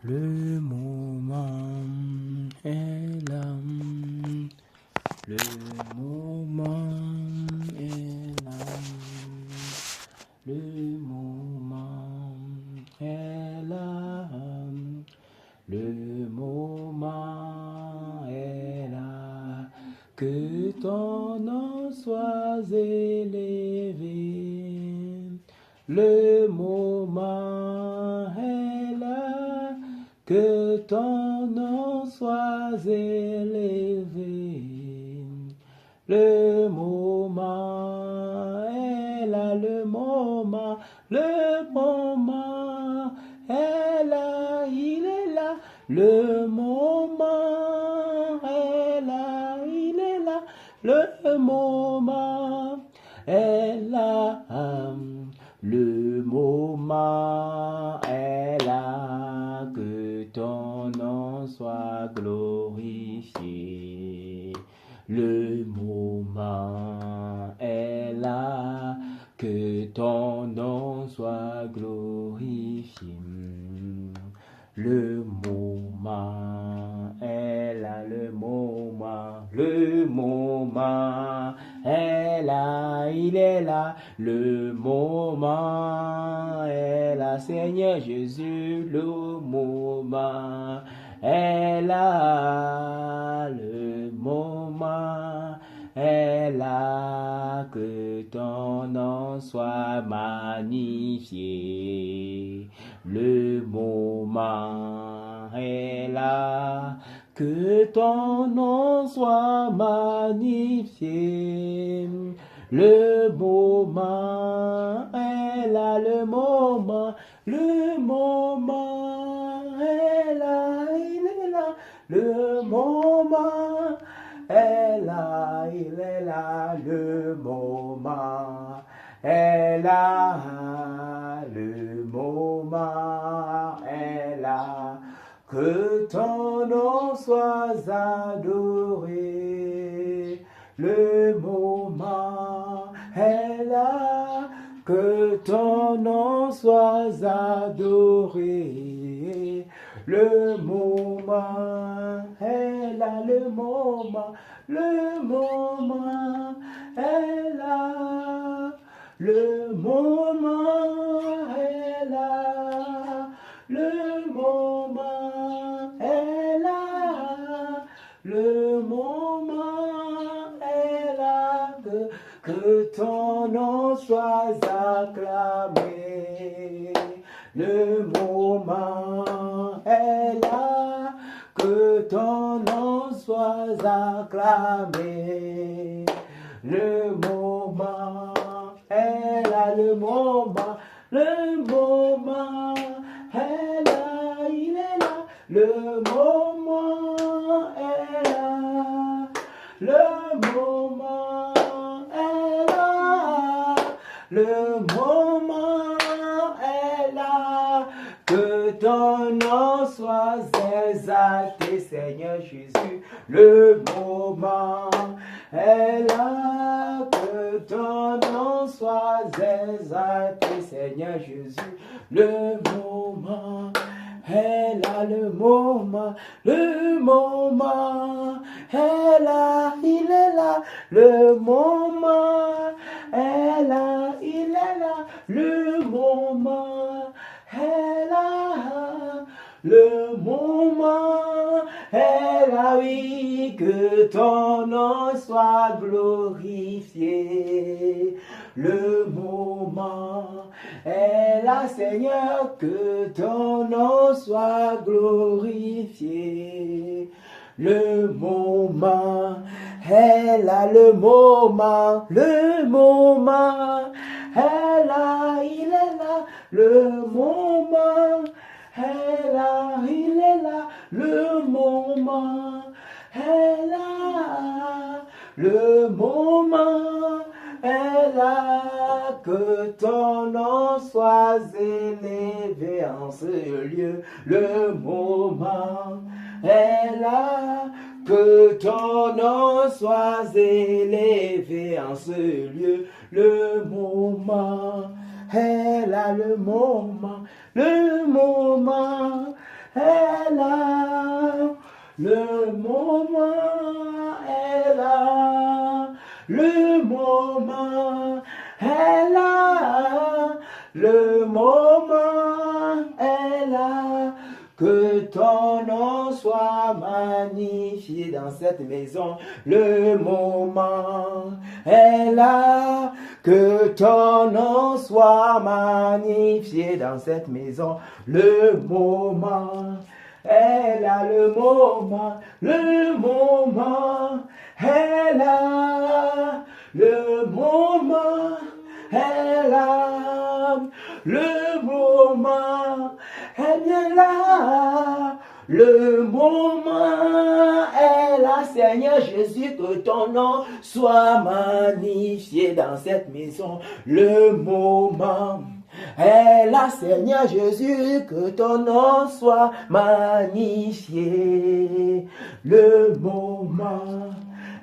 Le moment est là. Le moment est là. Le moment est là. Le moment est là. Que ton nom soit élevé. Le moment est là. Que ton nom soit élevé. Le moment est là, le moment est là, il est là. Le moment est là, il est là. Le moment est là. Le moment est là, que ton nom soit glorifié. Le moment est là, que ton nom soit glorifié. Le moment est là, le moment est là, il est là. Le moment est là, Seigneur Jésus, le moment est là, le moment est là, que ton nom soit magnifié. Le moment est là, que ton nom soit magnifié. Le moment est là, le moment est là, il est là. Le moment est là, il est là. Le moment est là, le moment est là. Que ton nom soit adoré. Le moment est là, que ton nom soit adoré. Le moment est là, le moment est là. Le moment est là, le moment est là, le moment est là, que ton nom soit acclamé. Le moment est là, que ton nom soit acclamé. Le moment est là, le moment est là, il est là. Le moment est là, le moment est là, le moment est là. Que ton nom soit exalté, Seigneur Jésus. Le moment est là, que ton nom soit exalté, Seigneur Jésus. Le moment est là, le moment est là, il est là. Le moment est là, il est là. Le moment est là, le moment est là, oui, que ton nom soit glorifié. Le moment est là, Seigneur, que ton nom soit glorifié. Le moment est là, le moment est là, il est là. Le moment est là, il est là. Le moment est là, le moment est là. Que ton nom soit élevé en ce lieu. Le moment est là, que ton nom soit élevé en ce lieu. Le moment est là, le moment est le moment est là, le moment est là, le moment est là, que ton nom soit magnifié dans cette maison, le moment est là, que ton nom soit magnifié dans cette maison, le moment est là, le moment est là, le moment est là, le moment est bien là, le moment est là, Seigneur Jésus, que ton nom soit magnifié dans cette maison, le moment est là, Seigneur Jésus, que ton nom soit magnifié. Le moment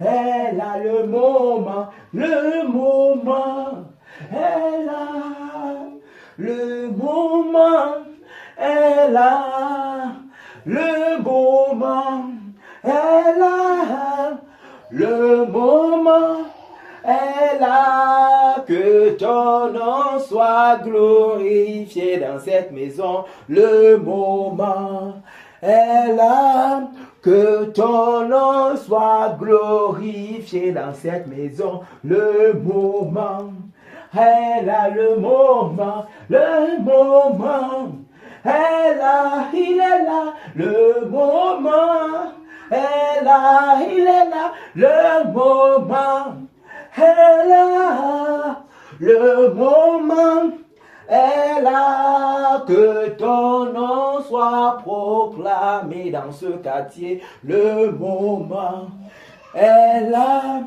est là, le moment est là, le moment est là, le moment est là, le moment est là, que ton nom soit glorifié dans cette maison, le moment est là, que ton nom soit glorifié dans cette maison, le moment est là, le moment est là, il est là, le moment est là, il est là, le moment est là, le moment est là, que ton nom soit proclamé dans ce quartier, le moment est là,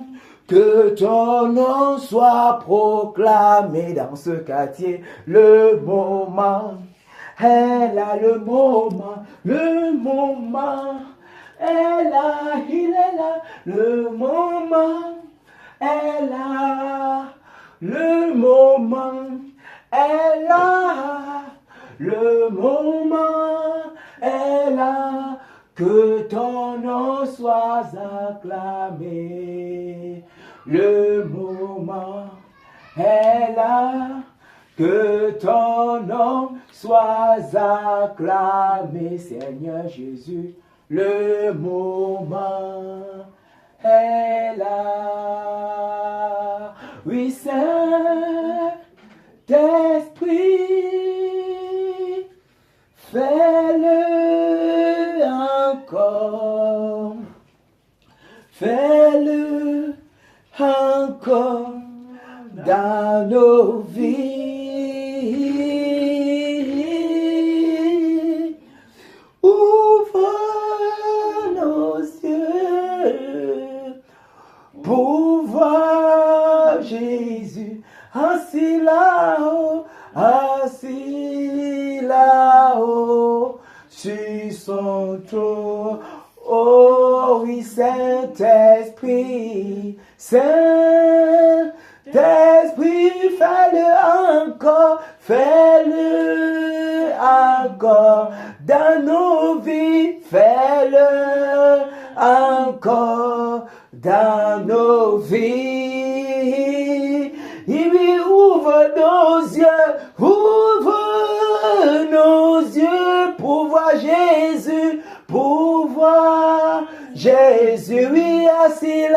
que ton nom soit proclamé dans ce quartier, le moment est là, le moment est là, il est là, le moment est là, le moment est là, le moment est là, que ton nom soit acclamé, le moment est là, que ton nom soit acclamé, Seigneur Jésus, le moment est là. Oui, Saint-Esprit, fais-le encore, fais-le encore dans nos vies. Ouvre nos yeux pour voir Jésus assis là-haut, sur son trône. Oh oui, Saint-Esprit, Saint-Esprit, fais-le encore dans nos vies, fais-le encore dans nos vies. Il lui ouvre nos yeux pour voir Jésus, oui, assis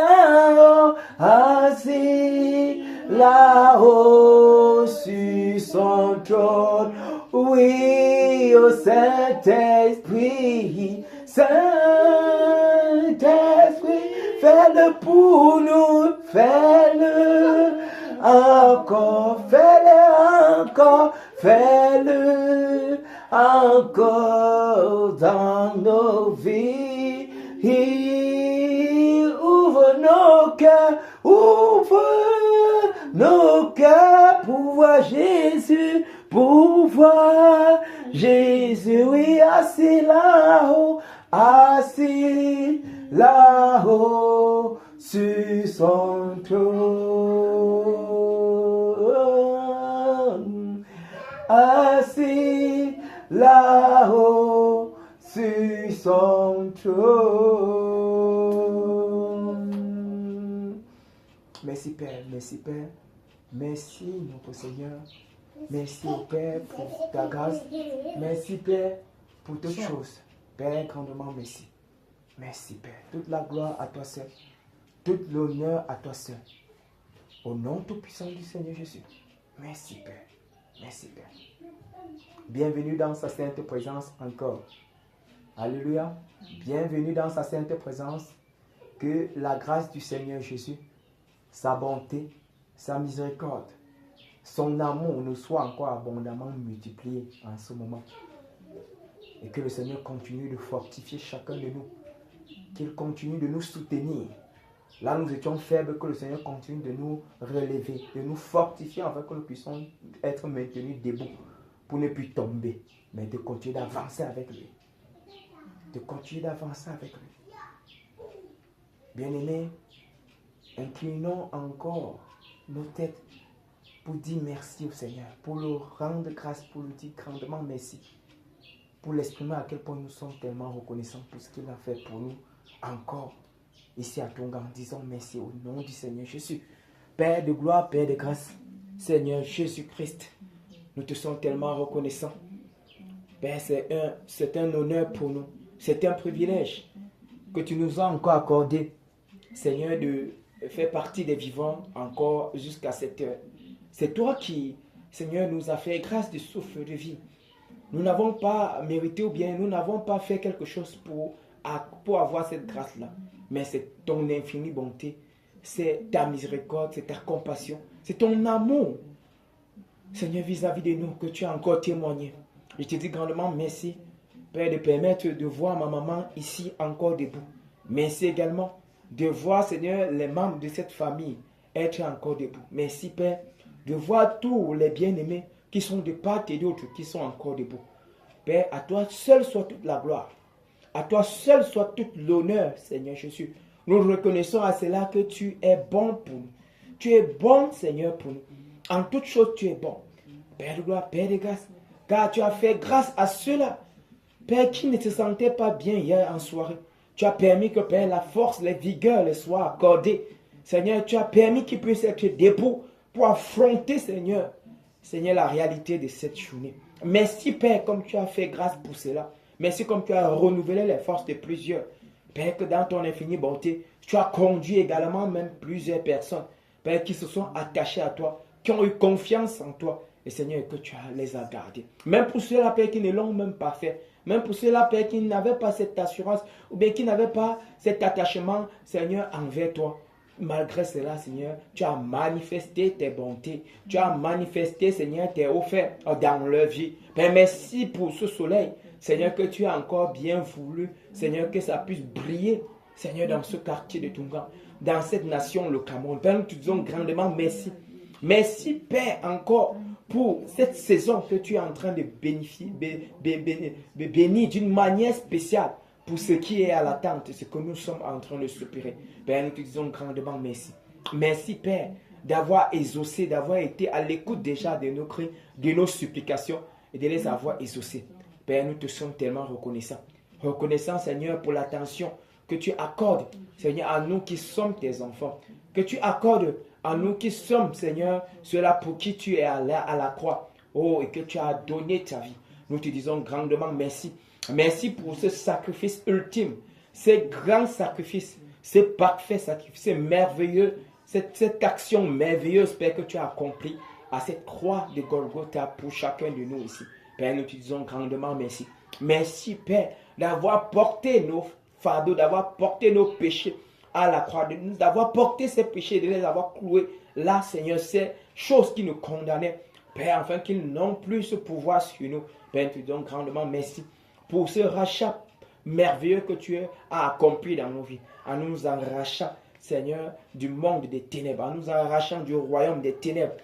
là-haut sur son trône. Oui, au Saint-Esprit, fais-le pour nous, fais-le encore, fais-le encore dans nos vies. Ouvre nos cœurs pour voir Jésus, oui, assis là-haut, sur son trône, assis là-haut, sur son trône. Merci Père, merci Père. Merci notre Seigneur. Merci Père pour ta grâce. Merci Père pour toutes choses. Père, grandement merci. Merci Père. Toute la gloire à toi seul. Tout l'honneur à toi seul. Au nom tout-puissant du Seigneur Jésus. Merci Père. Merci Père. Bienvenue dans sa sainte présence encore. Alléluia. Bienvenue dans sa sainte présence. Que la grâce du Seigneur Jésus, sa bonté, sa miséricorde, son amour nous soit encore abondamment multiplié en ce moment. Et que le Seigneur continue de fortifier chacun de nous. Qu'il continue de nous soutenir. Là, nous étions faibles, que le Seigneur continue de nous relever, de nous fortifier afin que nous puissions être maintenus debout pour ne plus tomber, mais de continuer d'avancer avec lui. De continuer d'avancer avec lui. Bien-aimés, inclinons encore nos têtes pour dire merci au Seigneur, pour le rendre grâce, pour lui dire grandement merci, pour l'exprimer à quel point nous sommes tellement reconnaissants pour ce qu'il a fait pour nous encore. Ici à Tonga, disons merci au nom du Seigneur Jésus. Père de gloire, Père de grâce, Seigneur Jésus-Christ, nous te sommes tellement reconnaissants. Père, c'est un honneur pour nous. C'est un privilège que tu nous as encore accordé, Seigneur, de faire partie des vivants encore jusqu'à cette heure. C'est toi qui, Seigneur, nous as fait grâce du souffle de vie. Nous n'avons pas mérité ou bien nous n'avons pas fait quelque chose pour avoir cette grâce-là. Mais c'est ton infinie bonté, c'est ta miséricorde, c'est ta compassion, c'est ton amour, Seigneur, vis-à-vis de nous, que tu as encore témoigné. Je te dis grandement merci, Père, de permettre de voir ma maman ici encore debout. Merci également de voir, Seigneur, les membres de cette famille être encore debout. Merci, Père, de voir tous les bien-aimés qui sont de part et d'autre, qui sont encore debout. Père, à toi seul soit toute la gloire. À toi seul soit tout l'honneur, Seigneur Jésus. Nous reconnaissons à cela que tu es bon pour nous. Tu es bon, Seigneur, pour nous. En toutes choses, tu es bon. Père de gloire, Père de grâce, car tu as fait grâce à ceux-là, Père, qui ne se sentaient pas bien hier en soirée. Tu as permis que, Père, la force, les vigueurs les soient accordées. Seigneur, tu as permis qu'ils puissent être debout pour affronter, Seigneur, la réalité de cette journée. Merci, Père, comme tu as fait grâce pour cela. Merci comme tu as renouvelé les forces de plusieurs. Père, que dans ton infinie bonté, tu as conduit également même plusieurs personnes, Père, qui se sont attachées à toi, qui ont eu confiance en toi. Et Seigneur, que tu les as gardés. Même pour ceux-là, Père, qui ne l'ont même pas fait. Même pour ceux-là, Père, qui n'avaient pas cette assurance, ou bien qui n'avaient pas cet attachement, Seigneur, envers toi. Malgré cela, Seigneur, tu as manifesté tes bontés. Tu as manifesté, Seigneur, tes offerts dans leur vie. Père, merci pour ce soleil. Seigneur, que tu as encore bien voulu, Seigneur, que ça puisse briller, Seigneur, dans ce quartier de Tonga, dans cette nation, le Cameroun. Père, nous te disons grandement merci. Merci, Père, encore pour cette saison que tu es en train de bénir d'une manière spéciale pour ce qui est à l'attente, ce que nous sommes en train de soupir. Père, nous te disons grandement merci. Merci, Père, d'avoir exaucé, d'avoir été à l'écoute déjà de nos cris, de nos supplications et de les avoir exaucés. Père, nous te sommes tellement reconnaissants. Reconnaissants, Seigneur, pour l'attention que tu accordes, Seigneur, à nous qui sommes tes enfants. Que tu accordes à nous qui sommes, Seigneur, ceux-là pour qui tu es à la croix. Oh, et que tu as donné ta vie. Nous te disons grandement merci. Merci pour ce sacrifice ultime, ce grand sacrifice, ce parfait sacrifice, ce merveilleux, cette action merveilleuse, Père, que tu as accomplie à cette croix de Golgotha pour chacun de nous ici. Père, nous te disons grandement merci. Merci, Père, d'avoir porté nos fardeaux, d'avoir porté nos péchés à la croix, d'avoir porté ces péchés, de les avoir cloués là, Seigneur, ces choses qui nous condamnaient. Père, afin qu'ils n'ont plus ce pouvoir sur nous. Père, nous te disons grandement merci pour ce rachat merveilleux que tu as accompli dans nos vies. En nous arrachant, Seigneur, du monde des ténèbres, en nous arrachant du royaume des ténèbres,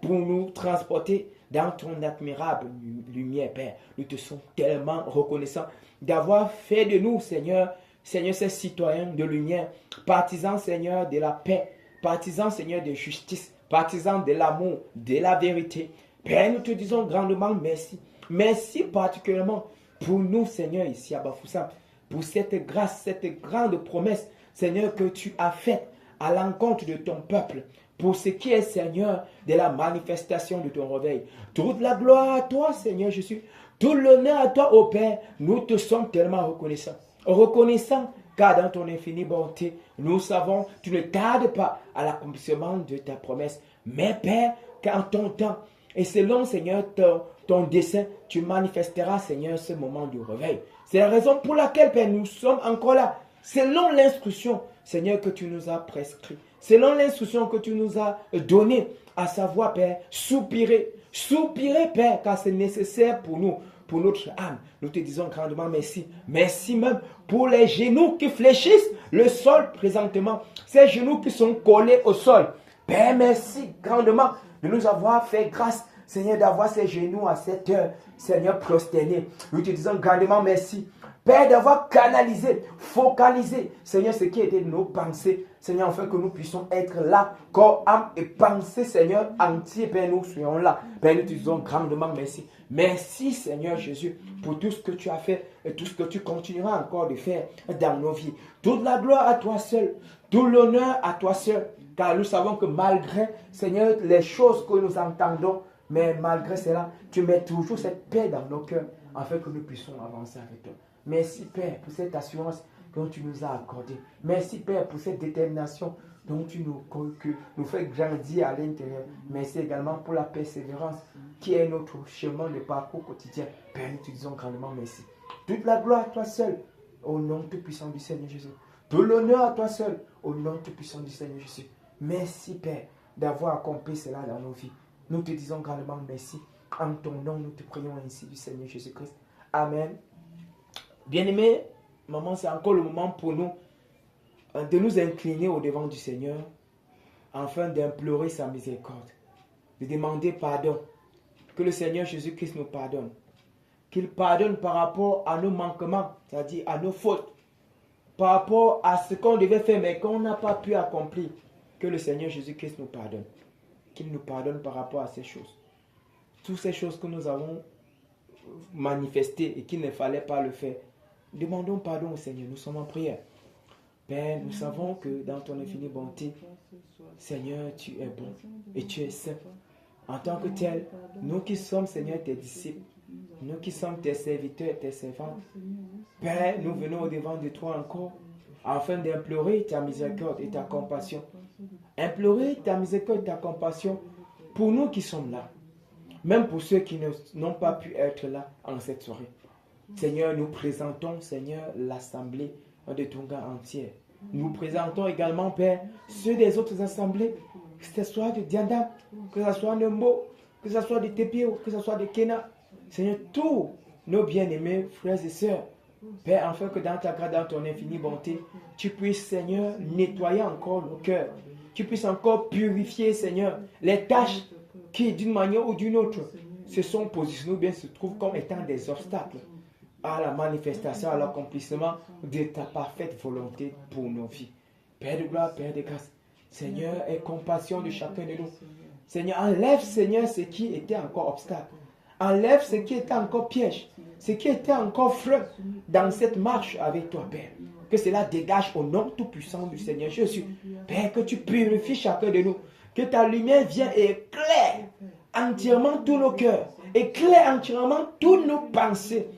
pour nous transporter dans ton admirable lumière, Père. Nous te sommes tellement reconnaissants d'avoir fait de nous, Seigneur, ces citoyens de lumière, partisans, Seigneur, de la paix, partisans, Seigneur, de justice, partisans de l'amour, de la vérité. Père, nous te disons grandement merci. Merci particulièrement pour nous, Seigneur, ici à Bafoussam. pour cette grâce, cette grande promesse, Seigneur, que tu as faite à l'encontre de ton peuple, pour ce qui est, Seigneur, de la manifestation de ton réveil. Toute la gloire à toi, Seigneur Jésus. Tout l'honneur à toi, ô Père. Nous te sommes tellement reconnaissants. Reconnaissants, car dans ton infinie bonté, nous savons, tu ne tardes pas à l'accomplissement de ta promesse. Mais Père, qu'en ton temps, et selon, Seigneur, ton dessein, tu manifesteras, Seigneur, ce moment du réveil. C'est la raison pour laquelle, Père, nous sommes encore là. Selon l'instruction, Seigneur, que tu nous as prescrit. Selon l'instruction que tu nous as donnée, à savoir, Père, soupirer. Soupirer, Père, car c'est nécessaire pour nous, pour notre âme. Nous te disons grandement merci. Merci même pour les genoux qui fléchissent le sol présentement. Ces genoux qui sont collés au sol. Père, merci grandement de nous avoir fait grâce, Seigneur, d'avoir ces genoux à cette heure, Seigneur, prosternés. Nous te disons grandement merci. Père, d'avoir canalisé, focalisé, Seigneur, ce qui était de nos pensées, Seigneur, afin que nous puissions être là, corps, âme et pensée, Seigneur, entier, Père, nous soyons là. Père, nous te disons grandement merci. Merci, Seigneur Jésus, pour tout ce que tu as fait et tout ce que tu continueras encore de faire dans nos vies. Toute la gloire à toi seul, tout l'honneur à toi seul, car nous savons que malgré, Seigneur, les choses que nous entendons, mais malgré cela, tu mets toujours cette paix dans nos cœurs, afin que nous puissions avancer avec toi. Merci, Père, pour cette assurance dont tu nous as accordée. Merci, Père, pour cette détermination dont tu nous fais grandir à l'intérieur. Merci également pour la persévérance qui est notre chemin de parcours quotidien. Père, nous te disons grandement merci. Toute la gloire à toi seul, au nom tout puissant du Seigneur Jésus. Tout l'honneur à toi seul, au nom tout puissant du Seigneur Jésus. Merci, Père, d'avoir accompli cela dans nos vies. Nous te disons grandement merci. En ton nom, nous te prions ainsi du Seigneur Jésus-Christ. Amen. Bien-aimés, maman, c'est encore le moment pour nous de nous incliner au devant du Seigneur afin d'implorer sa miséricorde, de demander pardon, que le Seigneur Jésus-Christ nous pardonne, qu'il pardonne par rapport à nos manquements, c'est-à-dire à nos fautes, par rapport à ce qu'on devait faire mais qu'on n'a pas pu accomplir, que le Seigneur Jésus-Christ nous pardonne, qu'il nous pardonne par rapport à ces choses. Toutes ces choses que nous avons manifestées et qu'il ne fallait pas le faire. Demandons pardon au Seigneur, nous sommes en prière. Père, nous savons que dans ton infinie bonté, Seigneur, tu es bon et tu es saint. En tant que tel, nous qui sommes, Seigneur, tes disciples, nous qui sommes tes serviteurs, tes servantes, Père, nous venons au devant de toi encore, afin d'implorer ta miséricorde et ta compassion. Implorer ta miséricorde et ta compassion pour nous qui sommes là, même pour ceux qui n'ont pas pu être là en cette soirée. Seigneur, nous présentons, Seigneur, l'assemblée de Tonga entière. Nous présentons également, Père, ceux des autres assemblées, que ce soit de Dianda, que ce soit de Mbo, que ce soit de Tepio, que ce soit de Kena. Seigneur, tous nos bien-aimés frères et sœurs, Père, afin que dans ta grâce, dans ton infinie bonté, tu puisses, Seigneur, nettoyer encore nos cœurs. Tu puisses encore purifier, Seigneur, les tâches qui, d'une manière ou d'une autre, se sont positionnées ou bien se trouvent comme étant des obstacles à la manifestation, à l'accomplissement de ta parfaite volonté pour nos vies. Père de gloire, Père de grâce, Seigneur, aie compassion de chacun de nous. Seigneur, enlève, Seigneur, ce qui était encore obstacle. Enlève ce qui était encore piège, ce qui était encore frein dans cette marche avec toi, Père. Que cela dégage au nom tout-puissant du Seigneur Jésus. Père, que tu purifies chacun de nous. Que ta lumière vienne et éclaire entièrement tous nos cœurs. Éclaire entièrement toutes nos pensées.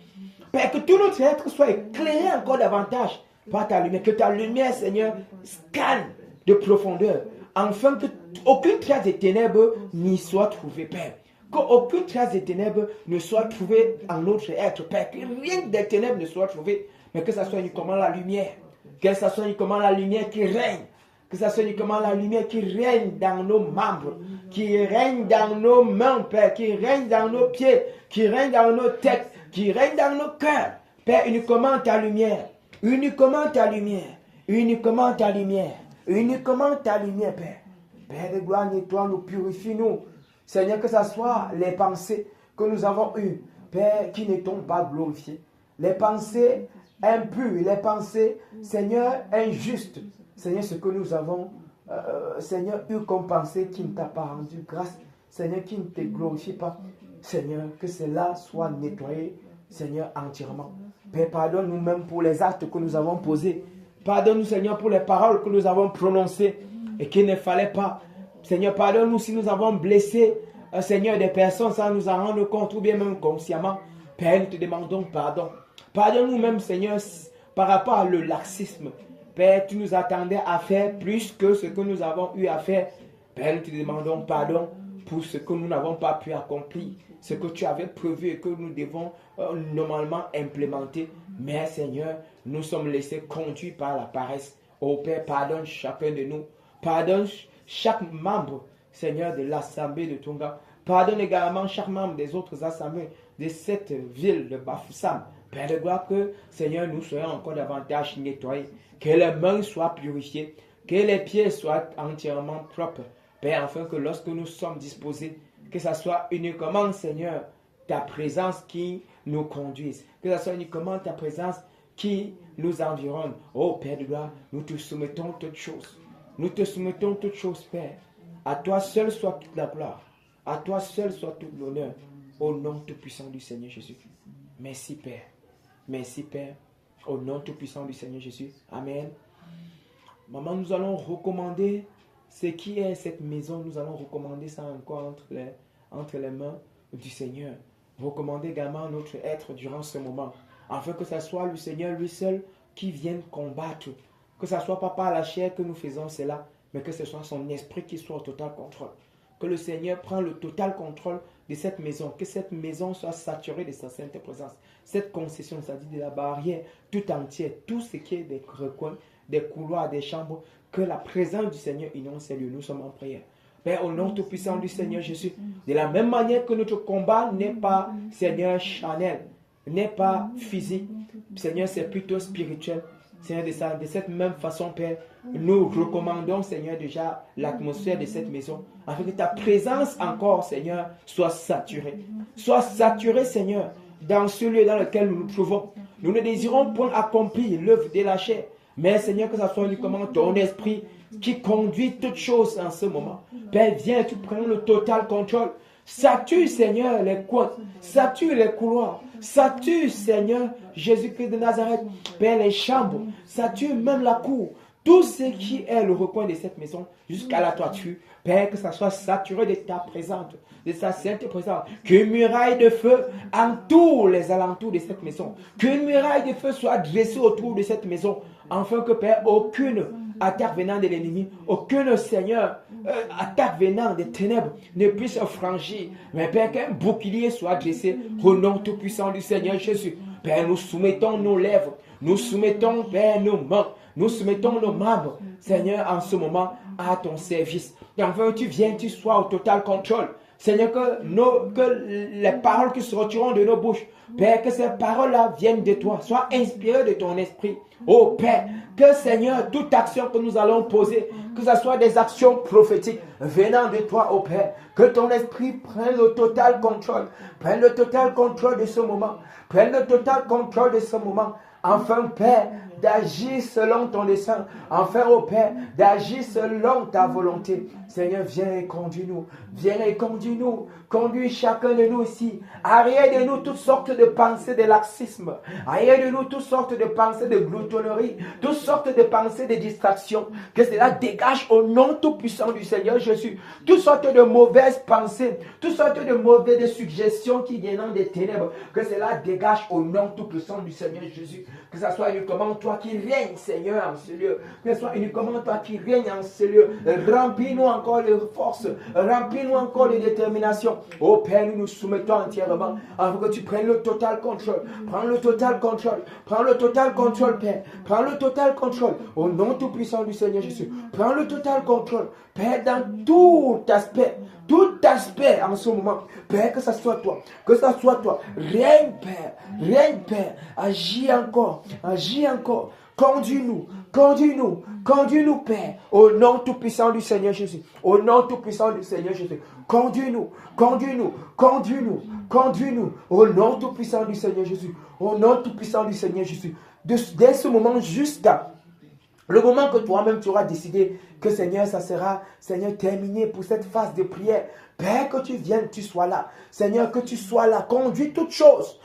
Père, que tout notre être soit éclairé encore davantage par ta lumière. Que ta lumière, Seigneur, scanne de profondeur. Afin que aucune trace de ténèbres n'y soit trouvée, Père. Qu'aucune trace de ténèbres ne soit trouvée en notre être, Père. Que rien des ténèbres ne soit trouvé. Mais que ce soit uniquement la lumière. Que ce soit uniquement la lumière qui règne. Que ce soit uniquement la lumière qui règne dans nos membres. Qui règne dans nos mains, Père. Qui règne dans nos pieds. Qui règne dans nos têtes. Qui règne dans nos cœurs. Père, uniquement ta lumière. Uniquement ta lumière. Uniquement ta lumière. Uniquement ta lumière, Père. Père de gloire, nettoie-nous, purifie-nous. Seigneur, que ce soit les pensées que nous avons eues, Père, qui ne t'ont pas glorifié. Les pensées impures, les pensées, Seigneur, injustes. Seigneur, ce que nous avons, Seigneur, eu comme pensée qui ne t'a pas rendu grâce. Seigneur, qui ne te glorifie pas. Seigneur, que cela soit nettoyé, Seigneur, entièrement. Père, pardonne-nous même pour les actes que nous avons posés. Pardonne-nous, Seigneur, pour les paroles que nous avons prononcées et qu'il ne fallait pas. Seigneur, pardonne-nous si nous avons blessé, Seigneur, des personnes sans nous en rendre compte ou bien même consciemment. Père, nous te demandons pardon. Pardonne-nous même, Seigneur, par rapport à le laxisme. Père, tu nous attendais à faire plus que ce que nous avons eu à faire. Père, nous te demandons pardon pour ce que nous n'avons pas pu accomplir, ce que tu avais prévu et que nous devons normalement implémenter. Mais Seigneur, nous sommes laissés conduits par la paresse. Oh Père, pardonne chacun de nous. Pardonne chaque membre, Seigneur, de l'Assemblée de Tonga. Pardonne également chaque membre des autres assemblées de cette ville de Bafoussam. Père de gloire, que Seigneur, nous soyons encore davantage nettoyés. Que les mains soient purifiées. Que les pieds soient entièrement propres. Père, afin que lorsque nous sommes disposés, que ce soit uniquement, Seigneur, ta présence qui nous conduise. Que ce soit uniquement ta présence qui nous environne. Oh Père de gloire, nous te soumettons toutes choses. Nous te soumettons toutes choses, Père. À toi seul soit toute la gloire. À toi seul soit tout l'honneur. Au nom tout-puissant du Seigneur Jésus. Merci, Père. Merci, Père. Au nom tout-puissant du Seigneur Jésus. Amen. Maman, nous allons recommander ce qui est cette maison. Nous allons recommander ça encore entre les mains du Seigneur. Recommander également notre être durant ce moment. Afin que ce soit le Seigneur lui seul qui vienne combattre. Que ce ne soit pas par la chair que nous faisons cela, mais que ce soit son esprit qui soit au total contrôle. Que le Seigneur prenne le total contrôle de cette maison. Que cette maison soit saturée de sa sainte présence. Cette concession, c'est-à-dire de la barrière tout entière, tout ce qui est des recoins, des couloirs, des chambres, que la présence du Seigneur inonde ces lieux. Nous sommes en prière. Père, au nom tout-puissant du Seigneur Jésus, de la même manière que notre combat n'est pas, Seigneur, charnel, n'est pas physique, Seigneur, c'est plutôt spirituel. Seigneur, de cette même façon, Père, nous recommandons, Seigneur, déjà l'atmosphère de cette maison, afin que ta présence encore, Seigneur, soit saturée. Soit saturée, Seigneur, dans ce lieu dans lequel nous nous trouvons. Nous ne désirons point accomplir l'œuvre de la chair, mais Seigneur, que ce soit uniquement ton esprit qui conduit toutes choses en ce moment. Père, viens, tu prends le total contrôle. Sature, Seigneur, les coins, sature les couloirs, sature, Seigneur, Jésus-Christ de Nazareth, Père, les chambres, sature même la cour, tout ce qui est le recoin de cette maison, jusqu'à la toiture. Père, que ça soit saturé de ta présence, de sa sainte présence. Qu'une muraille de feu entoure les alentours de cette maison. Qu'une muraille de feu soit dressée autour de cette maison, afin que, Père, aucune attaque venant de l'ennemi, aucune, Seigneur, attaque venant des ténèbres ne puisse franchir. Mais Père, qu'un bouclier soit dressé au nom tout-puissant du Seigneur Jésus. Père, nous soumettons nos lèvres, nous soumettons, Père, nos mains, nous soumettons nos membres, Seigneur, en ce moment, à ton service. Enfin, tu viens, tu sois au total contrôle. Seigneur, que les paroles qui sortiront de nos bouches, Père, que ces paroles-là viennent de toi, soient inspirées de ton esprit. Oh Père, que Seigneur, toute action que nous allons poser, que ce soit des actions prophétiques venant de toi, oh Père, que ton esprit prenne le total contrôle, prenne le total contrôle de ce moment, prenne le total contrôle de ce moment. Enfin, Père, d'agir selon ton dessein. Enfin, oh Père, d'agir selon ta volonté. Seigneur, viens et conduis-nous. Viens et conduis-nous. Conduis chacun de nous ici. Arrière de nous toutes sortes de pensées de laxisme. Arrière de nous toutes sortes de pensées de gloutonnerie. Toutes sortes de pensées de distraction. Que cela dégage au nom tout-puissant du Seigneur Jésus. Toutes sortes de mauvaises pensées. Toutes sortes de mauvaises suggestions qui viennent des ténèbres. Que cela dégage au nom tout-puissant du Seigneur Jésus. Que ce soit uniquement toi qui règnes, Seigneur, en ce lieu. Que ce soit uniquement toi qui règnes en ce lieu. Remplis-nous encore de force. Remplis-nous encore de détermination. Oh Père, nous nous soumettons entièrement afin que tu prennes le total contrôle. Prends le total contrôle. Prends le total contrôle, Père. Prends le total contrôle. Au nom tout-puissant du Seigneur Jésus. Prends le total contrôle. Père, dans tout aspect en ce moment. Père, que ce soit toi. Que ce soit toi. Règne, Père. Règne, Père. Agis encore. Agis encore. Conduis-nous, conduis-nous, conduis-nous, Père, au nom tout-puissant du Seigneur Jésus. Au nom tout-puissant du Seigneur Jésus. Conduis-nous, conduis-nous, conduis-nous, conduis-nous, au nom tout-puissant du Seigneur Jésus. Au nom tout-puissant du Seigneur Jésus. Dès ce moment jusqu'à le moment que toi-même tu auras décidé que, Seigneur, ça sera, Seigneur, terminé pour cette phase de prière. Père, que tu viennes, tu sois là. Seigneur, que tu sois là. Conduis toutes choses,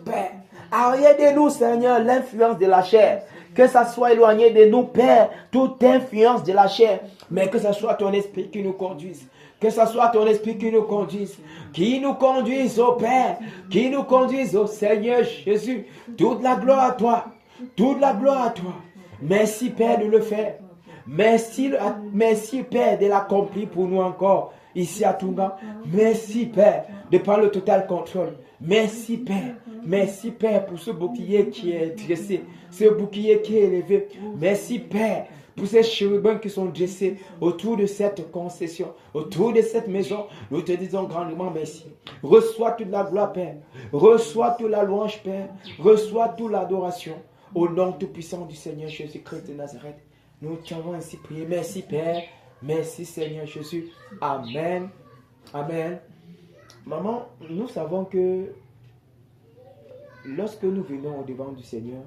Père. Arrière de nous, Seigneur, l'influence de la chair. Que ça soit éloigné de nous, Père, toute influence de la chair. Mais que ce soit ton esprit qui nous conduise. Que ce soit ton esprit qui nous conduise. Qui nous conduise, ô Père. Qui nous conduise, ô Seigneur Jésus. Toute la gloire à toi. Toute la gloire à toi. Merci, Père, de le faire. Merci, Père, de l'accomplir pour nous encore. Ici à Tunga. Merci, Père, de prendre le total contrôle. Merci, Père. Merci, Père, pour ce bouclier qui est dressé. Ce bouclier qui est élevé. Merci, Père, pour ces chérubins qui sont dressés autour de cette concession, autour de cette maison. Nous te disons grandement merci. Reçois toute la gloire, Père. Reçois toute la louange, Père. Reçois toute l'adoration. Au nom tout-puissant du Seigneur Jésus-Christ de Nazareth. Nous t'avons ainsi prié. Merci, Père. Merci, Seigneur Jésus. Amen. Amen. Maman, nous savons que lorsque nous venons au devant du Seigneur,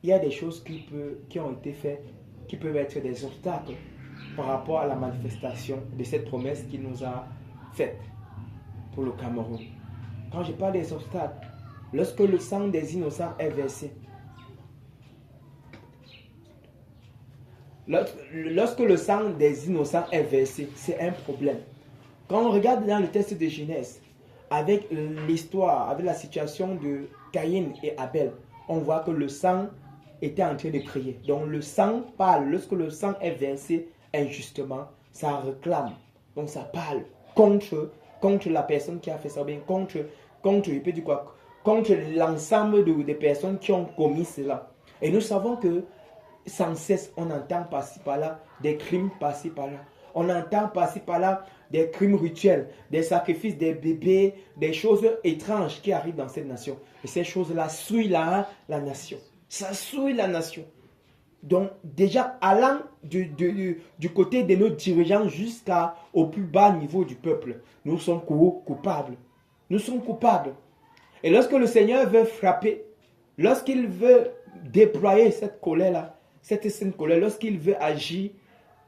il y a des choses qui ont été faites, qui peuvent être des obstacles par rapport à la manifestation de cette promesse qu'il nous a faite pour le Cameroun. Quand je parle des obstacles, lorsque le sang des innocents est versé, lorsque le sang des innocents est versé, c'est un problème. Quand on regarde dans le texte de Genèse, avec l'histoire, avec la situation de Caïn et Abel, on voit que le sang était en train de crier. Donc le sang parle. Lorsque le sang est versé injustement, ça réclame. Donc ça parle contre la personne qui a fait ça, bien contre l'ensemble des personnes qui ont commis cela. Et nous savons que sans cesse, on entend par-ci par-là des crimes par-ci par-là. On entend par-ci par-là des crimes rituels, des sacrifices des bébés, des choses étranges qui arrivent dans cette nation. Et ces choses-là souillent la nation. Ça souille la nation. Donc déjà, allant du côté de nos dirigeants jusqu'au plus bas niveau du peuple, nous sommes coupables. Nous sommes coupables. Et lorsque le Seigneur veut frapper, lorsqu'il veut déployer cette colère-là, cette sainte colère, lorsqu'il veut agir,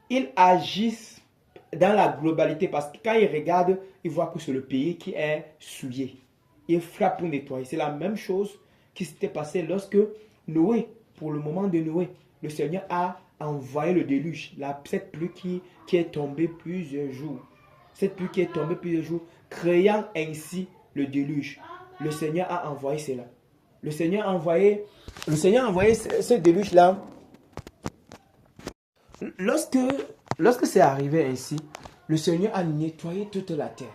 il agit dans la globalité, parce que quand il regarde, il voit que c'est le pays qui est souillé. Il frappe pour nettoyer. C'est la même chose qui s'était passé lorsque Noé, pour le moment de Noé, le Seigneur a envoyé le déluge, cette pluie qui est tombée plusieurs jours. Cette pluie qui est tombée plusieurs jours, créant ainsi le déluge. Le Seigneur a envoyé cela. Le Seigneur a envoyé ce déluge-là. Lorsque c'est arrivé ainsi, le Seigneur a nettoyé toute la terre.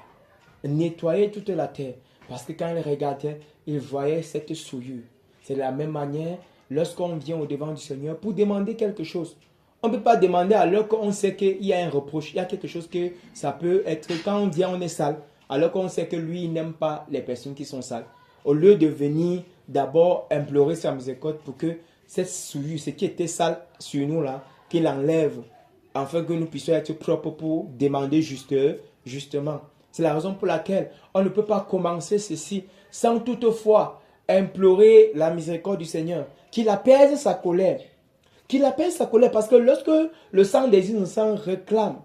Nettoyé toute la terre. Parce que quand il regardait, il voyait cette souillure. C'est de la même manière, lorsqu'on vient au devant du Seigneur pour demander quelque chose. On ne peut pas demander alors qu'on sait qu'il y a un reproche. Il y a quelque chose que ça peut être, quand on vient, on est sale. Alors qu'on sait que lui, il n'aime pas les personnes qui sont sales. Au lieu de venir d'abord implorer sa miséricorde pour que cette souillure, ce qui était sale sur nous là, qu'il enlève, afin que nous puissions être propres pour demander justement. C'est la raison pour laquelle on ne peut pas commencer ceci sans toutefois implorer la miséricorde du Seigneur, qu'il apaise sa colère. Qu'il apaise sa colère, parce que lorsque le sang des innocents réclame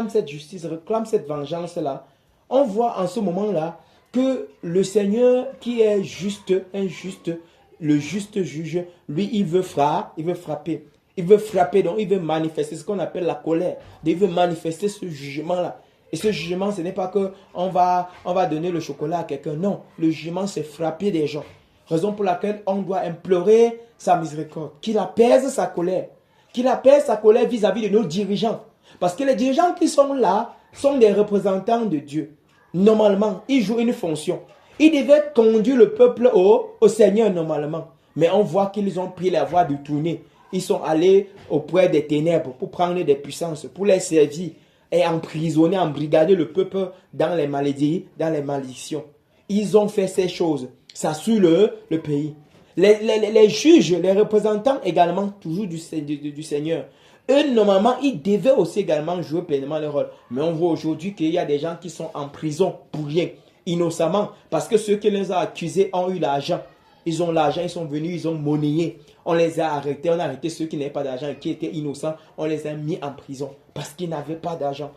cette justice, réclame cette vengeance-là, on voit en ce moment-là que le Seigneur qui est juste, injuste, le juste juge, lui, il veut frapper. Il veut frapper, donc il veut manifester ce qu'on appelle la colère. Il veut manifester ce jugement-là. Et ce jugement, ce n'est pas que on va donner le chocolat à quelqu'un. Non, le jugement, c'est frapper des gens. Raison pour laquelle on doit implorer sa miséricorde. Qu'il apaise sa colère. Qu'il apaise sa colère vis-à-vis de nos dirigeants. Parce que les dirigeants qui sont là sont des représentants de Dieu. Normalement, ils jouent une fonction. Ils devaient conduire le peuple au Seigneur normalement. Mais on voit qu'ils ont pris la voie de tourner. Ils sont allés auprès des ténèbres pour prendre des puissances, pour les servir et emprisonner, embrigader le peuple dans les maladies, dans les malédictions. Ils ont fait ces choses. Ça suit le pays. Les juges, les représentants également, toujours du Seigneur, eux, normalement, ils devaient aussi également jouer pleinement leur rôle. Mais on voit aujourd'hui qu'il y a des gens qui sont en prison pour rien, innocemment, parce que ceux qui les ont accusés ont eu l'argent. Ils ont l'argent, ils sont venus, ils ont monnayé. On les a arrêtés, on a arrêté ceux qui n'avaient pas d'argent et qui étaient innocents. On les a mis en prison parce qu'ils n'avaient pas d'argent.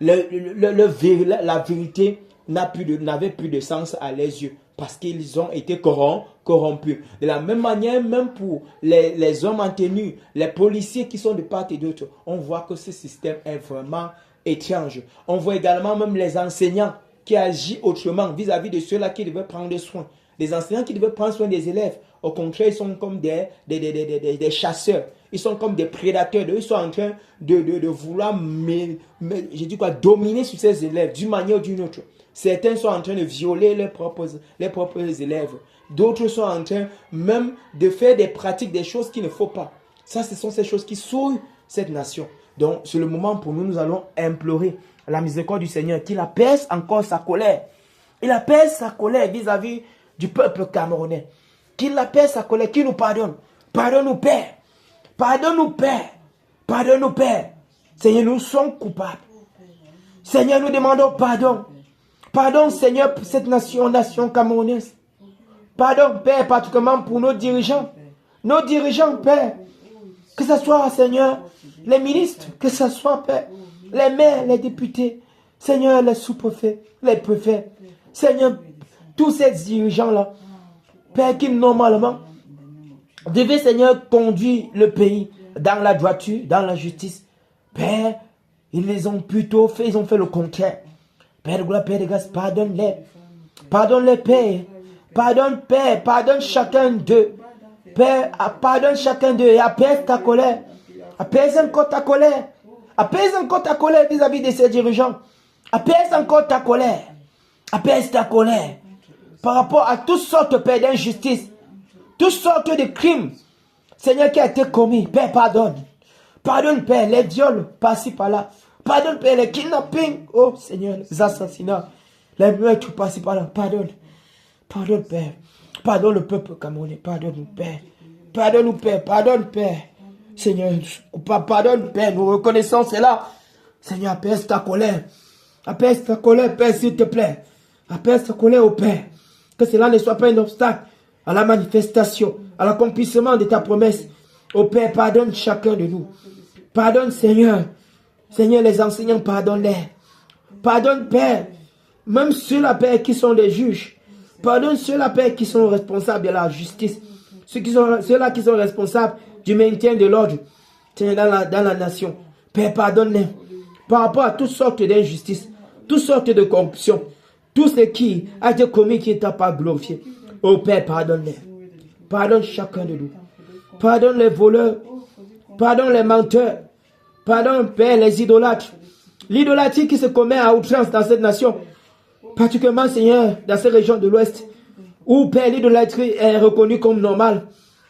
La vérité n'avait plus de sens à leurs yeux parce qu'ils ont été corrompus. De la même manière, même pour les hommes en tenue, les policiers qui sont de part et d'autre, on voit que ce système est vraiment étrange. On voit également même les enseignants qui agissent autrement vis-à-vis de ceux-là qui devaient prendre soin. Les enseignants qui devaient prendre soin des élèves, au contraire, ils sont comme des chasseurs. Ils sont comme des prédateurs. Ils sont en train de vouloir dominer sur ces élèves d'une manière ou d'une autre. Certains sont en train de violer leurs propres élèves. D'autres sont en train même de faire des pratiques, des choses qu'il ne faut pas. Ça, ce sont ces choses qui souillent cette nation. Donc, c'est le moment pour nous, nous allons implorer la miséricorde du Seigneur, qu'il apaise encore sa colère. Il apaise sa colère vis-à-vis du peuple camerounais. Qu'il apaise sa colère, qu'il nous pardonne. Pardonne-nous, Père. Pardonne-nous, Père. Pardonne-nous, Père. Seigneur, nous sommes coupables. Seigneur, nous demandons pardon. Pardon, Seigneur, pour cette nation camerounaise. Pardon, Père, particulièrement pour nos dirigeants. Nos dirigeants, Père. Que ce soit, Seigneur, les ministres, que ce soit, Père, les maires, les députés, Seigneur, les sous-préfets, les préfets. Seigneur, tous ces dirigeants-là, Père, qui normalement devaient, Seigneur, conduire le pays dans la droiture, dans la justice. Père, ils les ont plutôt fait, ils ont fait le contraire. Père de gloire, Père de grâce, pardonne-les. Pardonne-les, Père. Pardonne, Père. Pardonne chacun d'eux. Père, pardonne chacun d'eux et apaise ta colère. Apaise encore ta colère. Apaise encore ta colère vis-à-vis de ces dirigeants. Apaise encore ta colère. Apaise ta colère. Par rapport à toutes sortes, Père, d'injustices. Toutes sortes de crimes. Seigneur, qui a été commis. Père, pardonne. Pardonne, Père, les viols par-ci, par-là. Pardonne, Père, les kidnappings. Oh, Seigneur, les assassinats. Les meurtres par-ci, par-là. Pardonne. Pardonne, Père. Pardonne le peuple camerounais. Pardonne-nous, Père. Pardonne-nous, Père. Pardonne, Père. Seigneur, pardonne, Père. Nous reconnaissons cela. Seigneur, apaise ta colère. Apaise ta colère, Père, s'il te plaît. Apaise ta colère au Père. Que cela ne soit pas un obstacle à la manifestation, à l'accomplissement de ta promesse. Ô Père, pardonne chacun de nous. Pardonne, Seigneur. Seigneur, les enseignants, pardonne-les. Pardonne, Père. Même ceux-là, Père, qui sont des juges. Pardonne ceux-là, Père, qui sont responsables de la justice. Ceux-là qui sont responsables du maintien de l'ordre dans la nation. Père, pardonne-les. Par rapport à toutes sortes d'injustices, toutes sortes de corruption, tout ce qui a été commis qui ne t'a pas glorifié. Oh Père, pardonne-les. Pardonne chacun de nous. Pardonne les voleurs. Pardonne les menteurs. Pardonne, Père, les idolâtres. L'idolâtrie qui se commet à outrance dans cette nation. Particulièrement, Seigneur, dans ces régions de l'Ouest. Où, Père, l'idolâtrie est reconnue comme normale.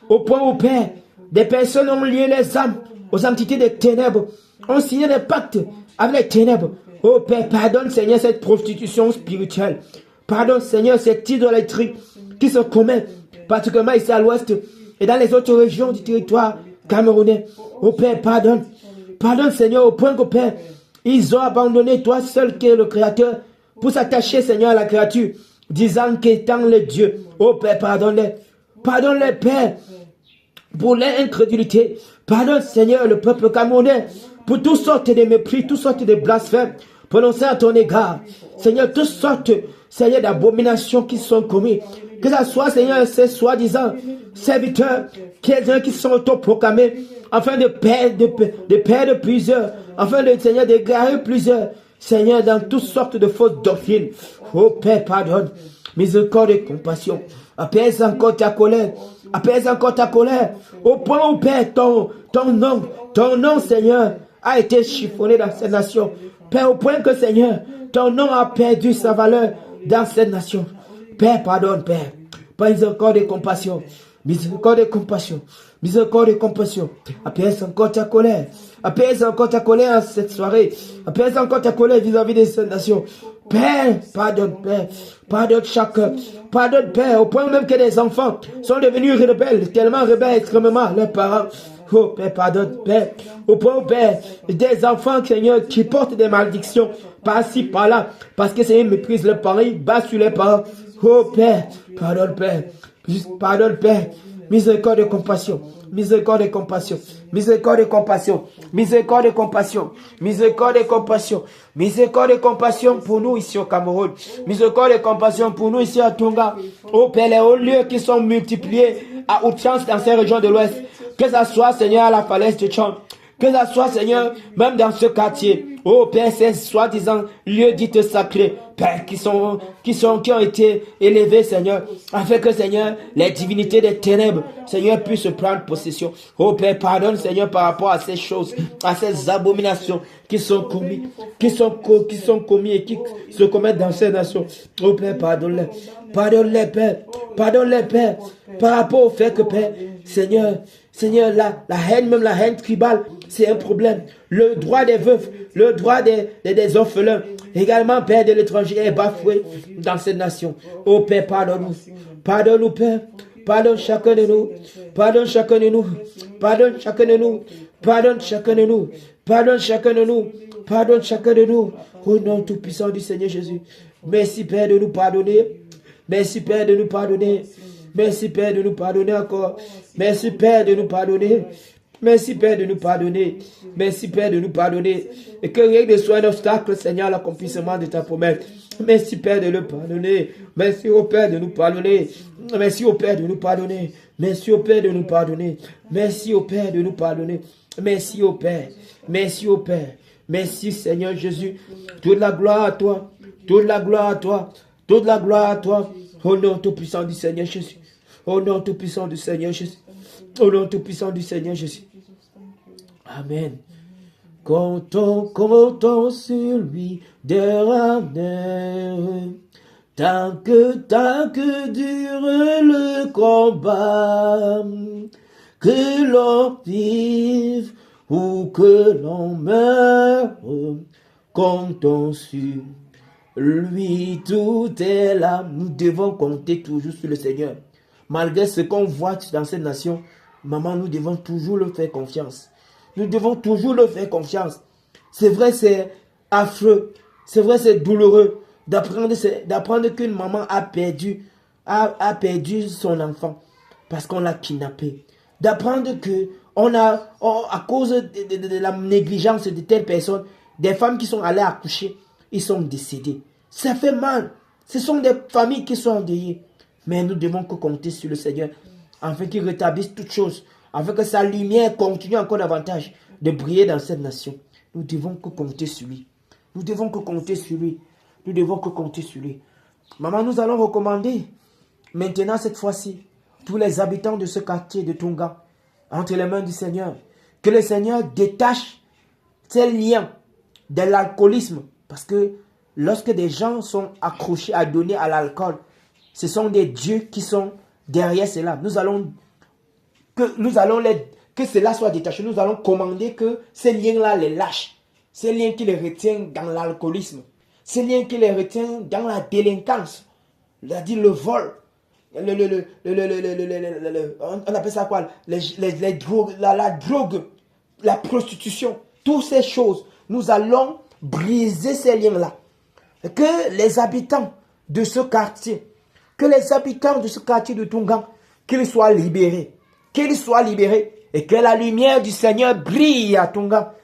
Au point où, Père, des personnes ont lié les âmes aux entités des ténèbres. Ont signé des pactes avec les ténèbres. Oh Père, pardonne, Seigneur, cette prostitution spirituelle. Pardonne, Seigneur, cette idolâtrie qui se commet, particulièrement ici à l'Ouest et dans les autres régions du territoire camerounais. Oh Père, pardonne. Pardonne, Seigneur, au point que, Père, ils ont abandonné toi seul qui es le Créateur pour s'attacher, Seigneur, à la créature, disant qu'étant le Dieu. Oh Père, pardonne-les. Pardonne-les, Père, pour leur incrédulité. Pardonne, Seigneur, le peuple camerounais, pour toutes sortes de mépris, toutes sortes de blasphèmes prononcés à ton égard. Seigneur, toutes sortes, Seigneur, d'abominations qui sont commises. Que ce soit, Seigneur, ces soi-disant serviteurs qui sont autoproclamés afin de perdre plusieurs, afin de, Seigneur, d'égarer plusieurs. Seigneur, dans toutes sortes de fausses doctrines. Oh Père, pardonne. Miséricorde et compassion. Apaise encore ta colère. Apaise encore ta colère. Au point où, Père, ton nom, Seigneur, a été chiffonné dans cette nation. Père, au point que, Seigneur, ton nom a perdu sa valeur dans cette nation. Père, pardonne, Père. Miséricorde et compassion. Miséricorde et compassion. Miséricorde et compassion. Apaise encore ta colère. Apaise encore ta colère cette soirée. Apaise encore ta colère vis-à-vis de cette nation. Père, pardonne, Père. Pardonne chacun. Pardonne, Père. Au point même que les enfants sont devenus rebelles, tellement rebelles extrêmement, leurs parents. Oh, Père, pardonne, Père. Au point où, Père, des enfants, Seigneur, qui portent des malédictions par-ci, par-là, parce que, Seigneur, méprise leurs parents, bat sur les parents. Oh, Père, pardonne, Père. Pardonne, Père. Miséricorde et compassion. Miséricorde et compassion. Miséricorde et compassion. Miséricorde et compassion. Miséricorde et compassion. Miséricorde et compassion pour nous ici au Cameroun. Miséricorde et compassion pour nous ici à Tonga. Au Père, les hauts lieux qui sont multipliés à outrance dans ces régions de l'Ouest. Que ça soit, Seigneur, à la falaise de Tchon. Que ça soit, Seigneur, même dans ce quartier. Oh Père, ces soi-disant lieux dits sacrés, Père, qui ont été élevés, Seigneur, afin que, Seigneur, les divinités des ténèbres, Seigneur, puissent prendre possession. Oh Père, pardonne, Seigneur, par rapport à ces choses, à ces abominations qui sont commises et qui se commettent dans ces nations. Oh Père, pardonne-les. Pardonne-les, Père. Pardonne-les, Père. Par rapport au fait que, Père, Seigneur, la haine, même la haine tribale, c'est un problème. Le droit des veufs, le droit des orphelins, également, Père, de l'étranger est bafoué dans cette nation. Oh Père, pardonne-nous. Pardonne-nous, Père. Pardonne chacun de nous. Pardonne chacun de nous. Pardonne chacun de nous. Pardonne chacun de nous. Pardonne chacun de nous. Pardonne chacun de nous. Au nom tout-puissant du Seigneur Jésus. Merci, Père, de nous pardonner. Merci, Père, de nous pardonner. Merci, Père, de nous pardonner encore. Merci, Père, de nous pardonner. Merci, Père, de nous pardonner. Merci, Père, de nous pardonner. Et que rien ne soit un obstacle, Seigneur, à l'accomplissement de ta promesse. Merci, Père, de nous pardonner. Merci, au Père, de nous pardonner. Merci, au Père, de nous pardonner. Merci, au Père, de nous pardonner. Merci, au Père, de nous pardonner. Merci, au Père. Merci, au Père. Merci, Seigneur Jésus. Toute la gloire à toi. Toute la gloire à toi. Toute la gloire à toi. Au nom tout-puissant du Seigneur Jésus. Au nom tout-puissant du Seigneur Jésus. Au nom tout-puissant du Seigneur Jésus. Amen. Comptons sur lui d'éternel. Tant que dure le combat, que l'on vive ou que l'on meure, comptons sur lui, tout est là. Nous devons compter toujours sur le Seigneur. Malgré ce qu'on voit dans cette nation, maman, nous devons toujours le faire confiance. Nous devons toujours le faire confiance. C'est vrai, c'est affreux. C'est vrai, c'est douloureux d'apprendre qu'une maman a perdu son enfant parce qu'on l'a kidnappé. D'apprendre que à cause de la négligence de telles personnes, des femmes qui sont allées accoucher, ils sont décédés. Ça fait mal. Ce sont des familles qui sont endeuillées. Mais nous devons que compter sur le Seigneur afin qu'il rétablisse toutes choses, afin que sa lumière continue encore davantage de briller dans cette nation. Nous devons que compter sur lui. Nous devons que compter sur lui. Nous devons que compter sur lui. Maman, nous allons recommander maintenant cette fois-ci tous les habitants de ce quartier de Tonga entre les mains du Seigneur. Que le Seigneur détache ces liens de l'alcoolisme. Parce que lorsque des gens sont accrochés à donner à l'alcool, ce sont des dieux qui sont derrière cela. Nous allons que cela soit détaché. Nous allons commander que ces liens-là les lâchent. Ces liens qui les retiennent dans l'alcoolisme. Ces liens qui les retiennent dans la délinquance. C'est-à-dire le vol. On appelle ça quoi? Les drogues, la drogue, la prostitution. Toutes ces choses. Nous allons briser ces liens-là. Que les habitants de ce quartier, de Tonga, qu'ils soient libérés. Qu'ils soient libérés. Et que la lumière du Seigneur brille à Tonga.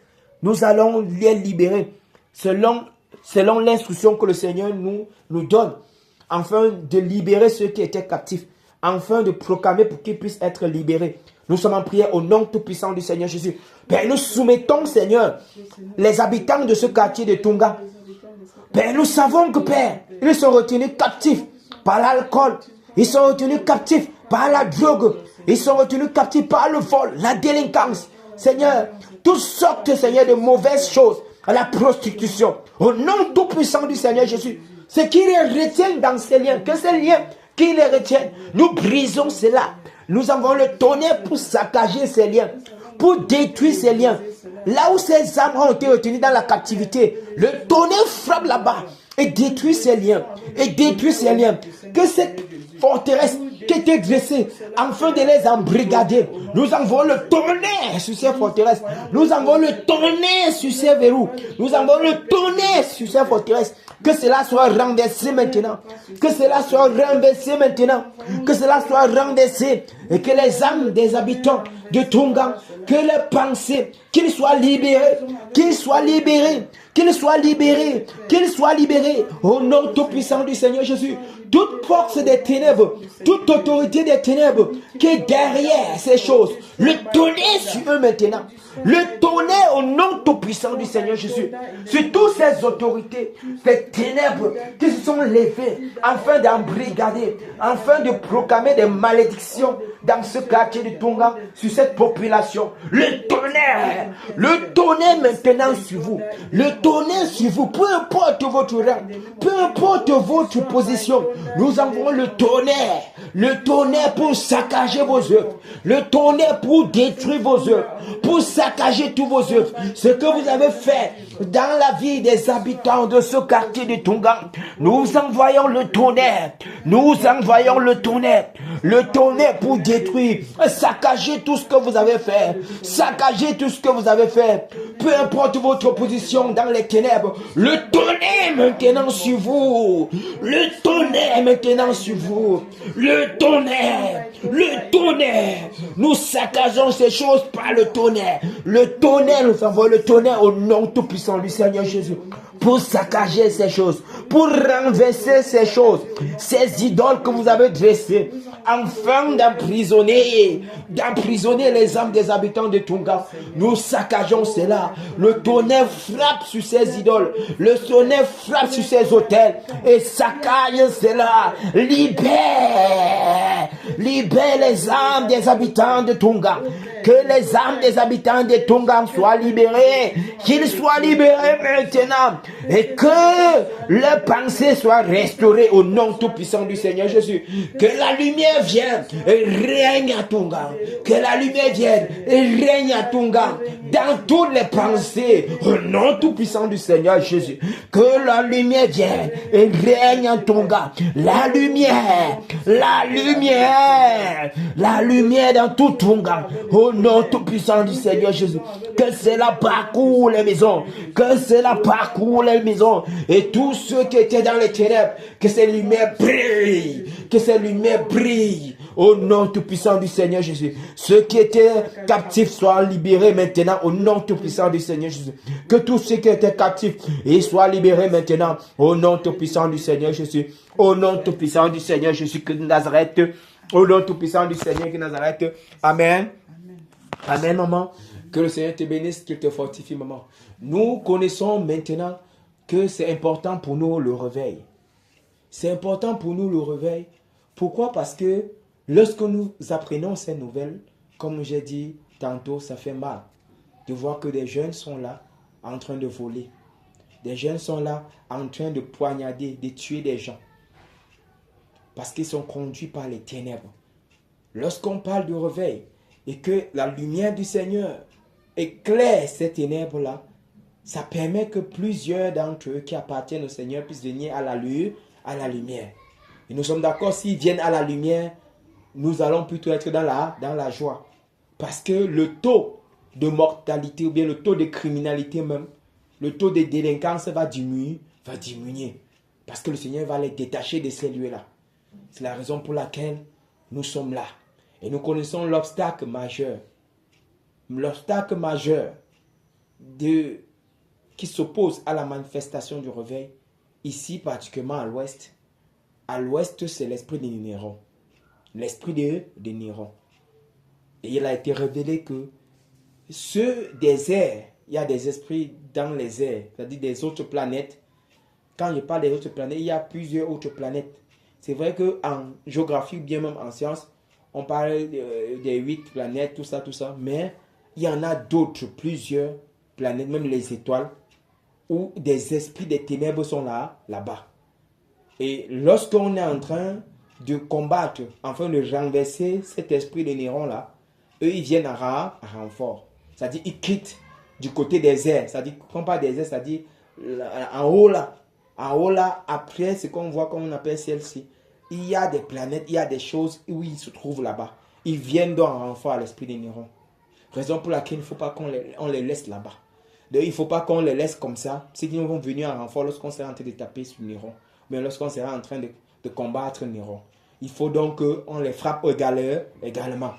Nous allons les libérer selon l'instruction que le Seigneur nous donne. Afin de libérer ceux qui étaient captifs. Afin de proclamer pour qu'ils puissent être libérés. Nous sommes en prière au nom tout-puissant du Seigneur Jésus. Père, nous soumettons, Seigneur, les habitants de ce quartier de Tonga. Père, nous savons que, Père, ils sont retenus captifs par l'alcool. Ils sont retenus captifs par la drogue. Ils sont retenus captifs par le vol, la délinquance. Seigneur, toutes sortes, Seigneur, de mauvaises choses, à la prostitution. Au nom tout-puissant du Seigneur Jésus, ce qui les retient dans ces liens, que ces liens qui les retiennent, nous brisons cela. Nous avons le tonnerre pour saccager ces liens, pour détruire ces liens. Là où ces âmes ont été retenues dans la captivité, le tonnerre frappe là-bas et détruit ces liens. Et détruit ces liens. Que cette forteresse qui étaient dressées afin de les embrigader. Nous envoyons le tonnerre sur ces forteresses. Nous envoyons le tonnerre sur ces verrous. Nous envoyons le tonnerre sur ces forteresses. Que cela soit renversé maintenant. Que cela soit renversé maintenant. Que cela soit renversé. Et que les âmes des habitants de Tonga, que les pensées, qu'ils soient libérés. Qu'ils soient libérés. Qu'ils soient libérés. Qu'ils soient libérés. Au nom tout-puissant du Seigneur Jésus. Toute force des ténèbres, toute autorité des ténèbres qui est derrière ces choses, le tonnerre sur eux maintenant. Le tonnerre au nom tout-puissant du Seigneur Jésus. Sur toutes ces autorités, ces ténèbres qui se sont levées afin d'embrigader, afin de proclamer des malédictions dans ce quartier de Tonga, sur cette population. Le tonnerre maintenant sur vous. Le tonnerre sur vous, peu importe votre rang, peu importe votre position. Nous envoyons le tonnerre pour saccager vos œuvres, le tonnerre pour détruire vos œuvres, pour saccager tous vos œuvres. Ce que vous avez fait dans la vie des habitants de ce quartier de Tonga, nous envoyons le tonnerre, le tonnerre pour détruire, saccager tout ce que vous avez fait, peu importe votre position dans les ténèbres, le tonnerre maintenant sur vous, le tonnerre, nous saccageons ces choses par le tonnerre, nous envoyons le tonnerre au nom tout-puissant du Seigneur Jésus, pour saccager ces choses, pour renverser ces choses, ces idoles que vous avez dressées, afin d'emprisonner les âmes des habitants de Tonga. Nous saccageons cela. Le tonnerre frappe sur ces idoles, le tonnerre frappe sur ces autels et saccage cela. Libère les âmes des habitants de Tonga. Que les âmes des habitants de Tonga soient libérées, qu'ils soient libérés maintenant, et que leurs pensées soient restaurées au nom tout-puissant du Seigneur Jésus. Que la lumière vienne et règne à Tonga. Que la lumière vienne et règne à Tonga dans toutes les pensées au nom tout-puissant du Seigneur Jésus. Que la lumière vienne et règne à Tonga. La lumière dans tout Tonga. Au nom tout-puissant du Seigneur Jésus. Que cela parcourt les maisons. Et tous ceux qui étaient dans les ténèbres, que ces lumières brillent. Au nom tout-puissant du Seigneur Jésus. Ceux qui étaient captifs soient libérés maintenant. Au nom tout-puissant du Seigneur Jésus. Que tous ceux qui étaient captifs soient libérés maintenant. Au nom tout-puissant du Seigneur Jésus. Au nom tout-puissant du Seigneur Jésus de Nazareth. Au nom tout-puissant du Seigneur de Nazareth. Amen. Amen, maman. Que le Seigneur te bénisse, qu'il te fortifie, maman. Nous connaissons maintenant que c'est important pour nous le réveil. C'est important pour nous le réveil. Pourquoi? Parce que lorsque nous apprenons ces nouvelles, comme j'ai dit tantôt, ça fait mal de voir que des jeunes sont là en train de voler. Des jeunes sont là en train de poignarder, de tuer des gens. Parce qu'ils sont conduits par les ténèbres. Lorsqu'on parle de réveil et que la lumière du Seigneur éclaire ces ténèbres-là, ça permet que plusieurs d'entre eux qui appartiennent au Seigneur puissent venir à la lumière. Et nous sommes d'accord, s'ils viennent à la lumière, nous allons plutôt être dans la joie. Parce que le taux de mortalité ou bien le taux de criminalité même, le taux de délinquance va diminuer. Parce que le Seigneur va les détacher de ces lieux-là. C'est la raison pour laquelle nous sommes là. Et nous connaissons l'obstacle majeur. L'obstacle majeur qui s'oppose à la manifestation du réveil, ici particulièrement à l'ouest. À l'ouest, c'est l'esprit de Néron. L'esprit de Néron. Et il a été révélé que ceux des airs, il y a des esprits dans les airs, c'est-à-dire des autres planètes. Quand je parle des autres planètes, il y a plusieurs autres planètes. C'est vrai qu'en géographie ou bien même en sciences, on parle des 8 planètes, tout ça, mais il y en a d'autres, plusieurs planètes, même les étoiles, où des esprits des ténèbres sont là-bas. Et lorsqu'on est en train de combattre, enfin de renverser cet esprit de Néron-là, eux, ils viennent à renfort. C'est-à-dire, ils quittent du côté des airs. C'est-à-dire, quand on parle des airs, c'est-à-dire en haut là, après ce qu'on voit, comme on appelle celle-ci, il y a des planètes, il y a des choses où ils se trouvent là-bas. Ils viennent donc en renfort à l'esprit des Nérons. Raison pour laquelle il ne faut pas qu'on les laisse là-bas. Donc, il ne faut pas qu'on les laisse comme ça. C'est qu'ils vont venir en renfort lorsqu'on sera en train de taper sur Néron. Mais lorsqu'on sera en train de combattre Néron. Il faut donc qu'on les frappe également.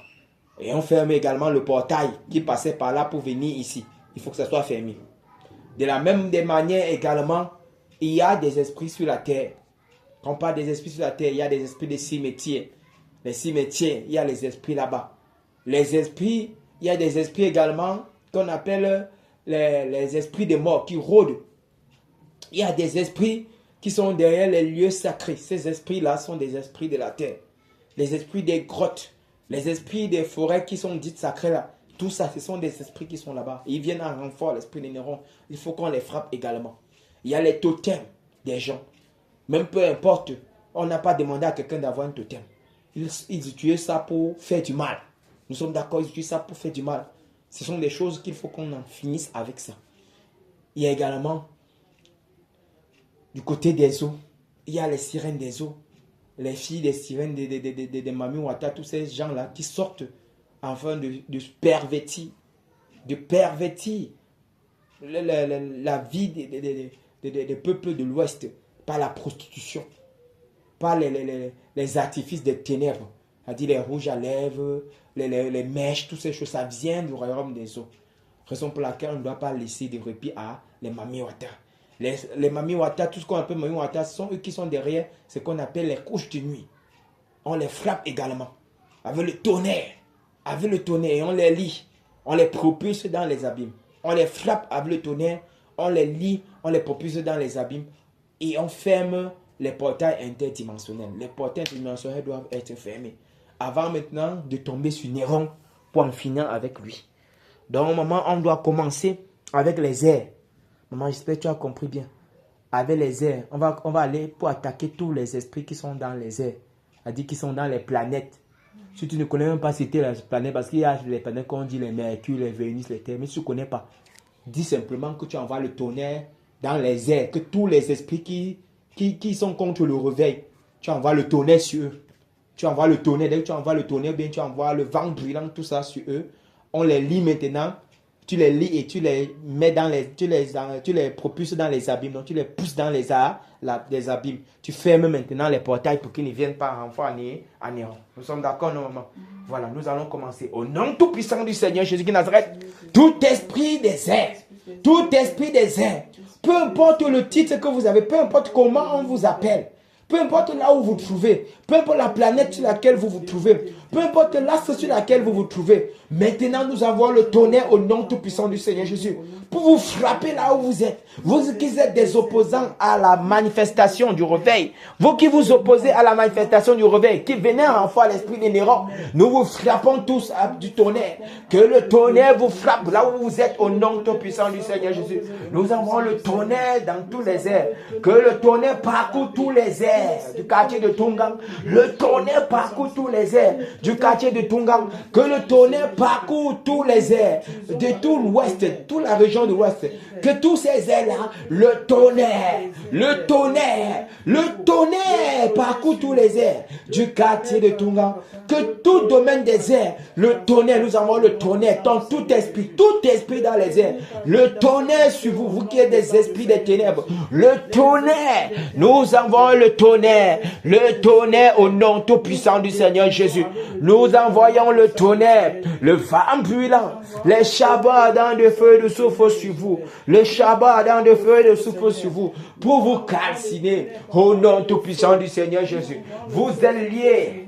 Et on ferme également le portail qui passait par là pour venir ici. Il faut que ça soit fermé. De la même manière également, il y a des esprits sur la terre. Quand on parle des esprits sur la terre, il y a des esprits de cimetières. Les cimetières, il y a les esprits là-bas. Les esprits, il y a des esprits également qu'on appelle les esprits des morts qui rôdent. Il y a des esprits qui sont derrière les lieux sacrés. Ces esprits-là sont des esprits de la terre. Les esprits des grottes, les esprits des forêts qui sont dites sacrées là. Tout ça, ce sont des esprits qui sont là-bas. Ils viennent en renfort, l'esprit des Nérons. Il faut qu'on les frappe également. Il y a les totems des gens. Même peu importe, on n'a pas demandé à quelqu'un d'avoir un totem. Ils utilisent ça pour faire du mal. Nous sommes d'accord, ils utilisent ça pour faire du mal. Ce sont des choses qu'il faut qu'on en finisse avec ça. Il y a également, du côté des eaux, il y a les sirènes des eaux. Les filles des sirènes, des Mami Wata, tous ces gens-là qui sortent afin de pervertir la vie des peuples de l'Ouest par la prostitution, par les artifices des ténèbres, c'est-à-dire les rouges à lèvres, les mèches, toutes ces choses, ça vient du royaume des eaux. Raison pour laquelle on ne doit pas laisser de répit à les Mami Wata. Les Mami Wata, tout ce qu'on appelle Mami Wata, ce sont eux qui sont derrière ce qu'on appelle les couches de nuit. On les frappe également avec le tonnerre. Avec le tonnerre, et on les lie. On les propulse dans les abîmes. On les frappe avec le tonnerre, on les lie, on les propulse dans les abîmes. Et on ferme les portails interdimensionnels. Les portails interdimensionnels doivent être fermés. Avant maintenant de tomber sur Néron pour en finir avec lui. Donc, maman, on doit commencer avec les airs. Maman, j'espère que tu as compris bien. Avec les airs, on va aller pour attaquer tous les esprits qui sont dans les airs. C'est-à-dire qui sont dans les planètes. Si tu ne connais même pas c'était les planètes, parce qu'il y a les planètes qu'on dit les Mercure, les Vénus, les Terres, mais si tu ne connais pas, dis simplement que tu envoies le tonnerre dans les airs, que tous les esprits qui sont contre le réveil, tu envoies le tonnerre sur eux. Tu envoies le tonnerre, dès que tu envoies le tonnerre, bien tu envoies le vent brûlant, tout ça sur eux. On les lie maintenant. Tu les lis et tu les mets dans tu les propulses dans les abîmes. Donc tu les pousses dans les abîmes. Tu fermes maintenant les portails pour qu'ils ne viennent pas renforcer à Néron. Nous sommes d'accord, non, maman? Voilà, nous allons commencer. Au nom tout puissant du Seigneur Jésus de Nazareth, tout esprit des airs, peu importe le titre que vous avez, peu importe comment on vous appelle, peu importe là où vous vous trouvez, peu importe la planète sur laquelle vous vous trouvez, peu importe l'astre sur laquelle vous vous trouvez, maintenant nous avons le tonnerre au nom tout-puissant du Seigneur Jésus pour vous frapper là où vous êtes. Vous qui êtes des opposants à la manifestation du réveil, vous qui vous opposez à la manifestation du réveil, qui venez en foi à l'esprit des Néron, nous vous frappons tous du tonnerre. Que le tonnerre vous frappe là où vous êtes au nom tout-puissant du Seigneur Jésus. Nous avons le tonnerre dans tous les airs. Que le tonnerre parcourt tous les airs du quartier de Tungang. Le tonnerre parcourt tous les airs du quartier de Tungang. Que le tonnerre parcourt tous les airs de tout l'ouest, toute la région de l'ouest. Que tous ces airs-là, le tonnerre parcourt tous les airs du quartier de Tungang. Que tout domaine des airs, le tonnerre, nous avons le tonnerre dans tout esprit dans les airs. Le tonnerre sur vous, vous qui êtes des esprits des ténèbres. Le tonnerre, nous avons le tonnerre au nom tout puissant du Seigneur Jésus. Nous envoyons le tonnerre, le vent brûlant, les chabbats dans de feu de souffle sur vous, le Shabbat dans de feu de souffle sur vous, pour vous calciner au nom tout puissant du Seigneur Jésus. Vous êtes liés.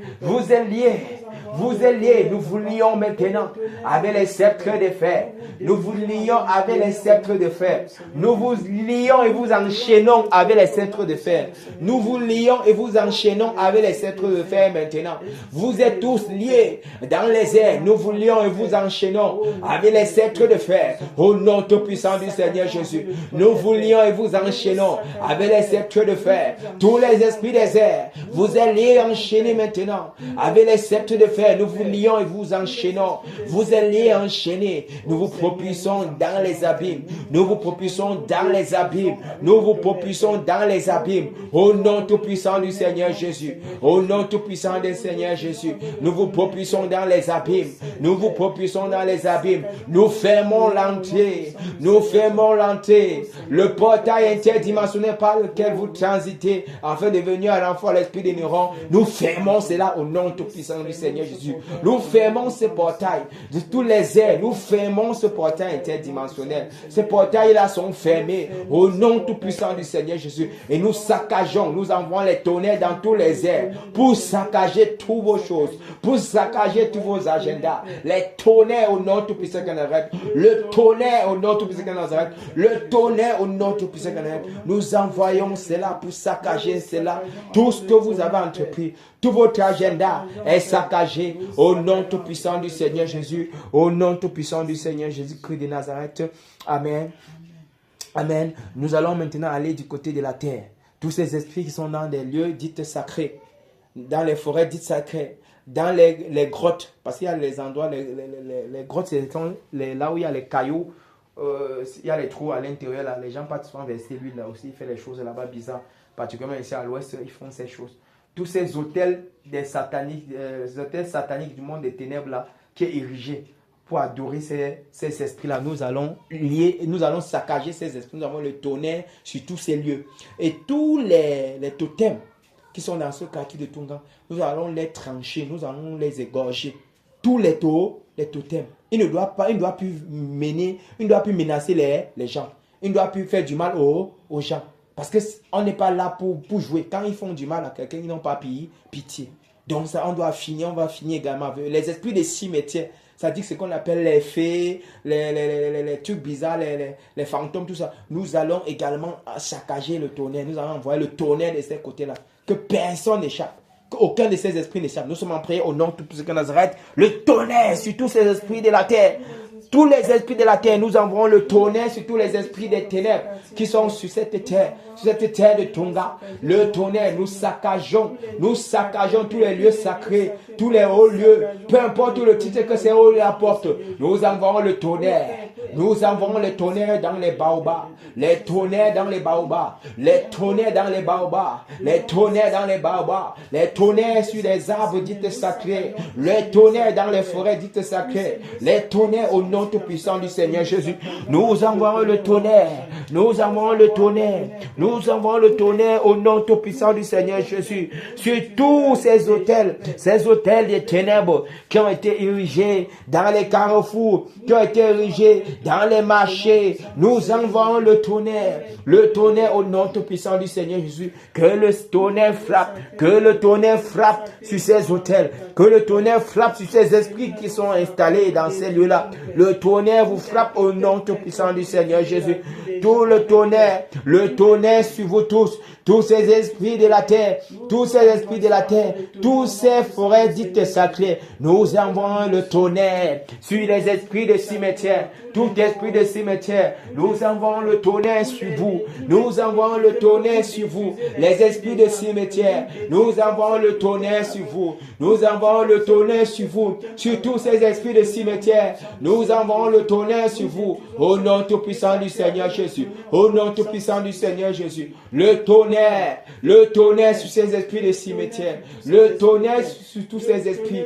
Nous vous lions maintenant avec les sceptres de fer. Nous vous lions avec les sceptres de fer. Nous vous lions et vous enchaînons avec les sceptres de fer. Nous vous lions et vous enchaînons avec les sceptres de fer maintenant. Vous êtes tous liés dans les airs. Nous vous lions et vous enchaînons avec les sceptres de fer. Au nom tout puissant du Seigneur Jésus. Nous vous lions et vous enchaînons avec les sceptres de fer. Tous les esprits des airs, vous êtes liés et enchaînés maintenant avec les sceptres de fer. enfer, nous vous lions et vous enchaînons. Vous êtes liés, enchaînés. Nous vous propulsons dans les abîmes. Nous vous propulsons dans les abîmes. Nous vous propulsons dans les abîmes. Au nom tout-puissant du Seigneur Jésus. Au nom tout-puissant du Seigneur Jésus. Nous vous propulsons dans les abîmes. Nous vous propulsons dans les abîmes. Nous fermons l'entrée. Nous fermons l'entrée. Le portail interdimensionnel par lequel vous transitez afin de venir à l'enfant à l'esprit des neurones. Nous fermons cela au nom tout-puissant du Seigneur Jésus. Nous fermons ce portail de tous les airs. Nous fermons ce portail interdimensionnel. Ces portails-là sont fermés au nom tout-puissant du Seigneur Jésus. Et nous saccageons, nous envoyons les tonnerres dans tous les airs pour saccager toutes vos choses, pour saccager tous vos agendas. Les tonnerres au nom tout-puissant de Nazareth. Le tonnerre au nom tout-puissant de Nazareth. Le tonnerre au nom tout-puissant de Nazareth. Nous envoyons cela pour saccager cela. Tout ce que vous avez entrepris, tout votre agenda est saccagé au nom tout-puissant du Seigneur Jésus. Au nom tout-puissant du Seigneur Jésus-Christ de Nazareth. Amen. Amen. Nous allons maintenant aller du côté de la terre. Tous ces esprits qui sont dans des lieux dits sacrés, dans les forêts dites sacrées, dans les grottes, parce qu'il y a les endroits, les grottes, c'est là où il y a les cailloux, il y a les trous à l'intérieur, là, les gens partent souvent verser l'huile là aussi, ils font les choses là-bas bizarres, particulièrement ici à l'ouest, ils font ces choses. Tous ces hôtels sataniques du monde des ténèbres là, qui est érigé pour adorer ces esprits-là, nous allons saccager ces esprits, nous avons le tonnerre sur tous ces lieux. Et tous les totems qui sont dans ce quartier de Tonga, nous allons les trancher, nous allons les égorger. Tous les totems. Il ne doit plus menacer les gens. Il ne doit plus faire du mal aux gens. Parce qu'on n'est pas là pour jouer. Quand ils font du mal à quelqu'un, ils n'ont pas pitié. Donc ça, on va finir également avec les esprits des cimetières. Ça dit que ce qu'on appelle les fées, les trucs bizarres, les fantômes, tout ça. Nous allons également saccager le tonnerre. Nous allons envoyer le tonnerre de ces côtés-là. Que personne n'échappe. Qu'aucun de ces esprits n'échappe. Nous sommes en prière au nom de tout-puissant de Nazareth. Le tonnerre sur tous ces esprits de la terre. Tous les esprits de la terre, nous envoyons le tonnerre sur tous les esprits des ténèbres qui sont sur cette terre de Tonga. Le tonnerre, nous saccageons tous les lieux sacrés, tous les hauts lieux, peu importe le titre que ces hauts lieux apportent. Nous envoyons le tonnerre. Nous envoyons les tonnerres dans les baobabs, les tonnerres dans les baobabs, les tonnerres dans les baobabs, les tonnerres dans les baobabs, les tonnerres sur les arbres dits sacrés, les tonnerres dans les forêts dites sacrées, les tonnerres au nom tout-puissant du Seigneur Jésus. Nous envoyons le tonnerre, nous envoyons le tonnerre, nous envoyons le tonnerre au nom tout-puissant du Seigneur Jésus sur tous ces hôtels des ténèbres qui ont été érigés dans les carrefours, qui ont été érigés dans les marchés. Nous envoyons le tonnerre au nom tout-puissant du Seigneur Jésus. Que le tonnerre frappe sur ces hôtels, que le tonnerre frappe sur ces esprits qui sont installés dans ces lieux-là. Le tonnerre vous frappe au nom tout-puissant du Seigneur Jésus. Tout le tonnerre sur vous tous ces esprits de la terre, tous ces forêts dites sacrées, nous envoyons le tonnerre sur les esprits de cimetière, tout esprit de cimetière, nous envoyons le tonnerre sur vous, les esprits de cimetière, nous envoyons le tonnerre sur vous, sur tous ces esprits de cimetière, nous envoyons le tonnerre sur vous, au nom tout-puissant du Seigneur Jésus, au nom tout-puissant du Seigneur Jésus, le tonnerre sur ces esprits de cimetière, le tonnerre sur tous ces esprits,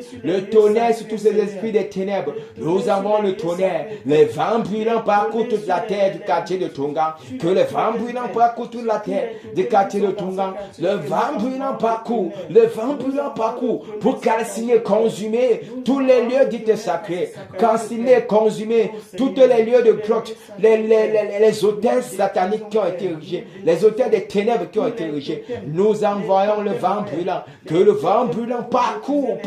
des ténèbres, nous avons le tonnerre, les vents brûlants parcourent toute la terre du quartier de Tonga, que les vents brûlants parcourent toute la terre du quartier de Tonga, le vent brûlant parcourt pour calciner, consumer tous les lieux dits sacrés, calciner, consumer tous les lieux de grotte, les hôtels sataniques qui ont été érigés, les hôtels des ténèbres qui ont été érigés. Nous envoyons le vent brûlant, que le vent brûlant parcourt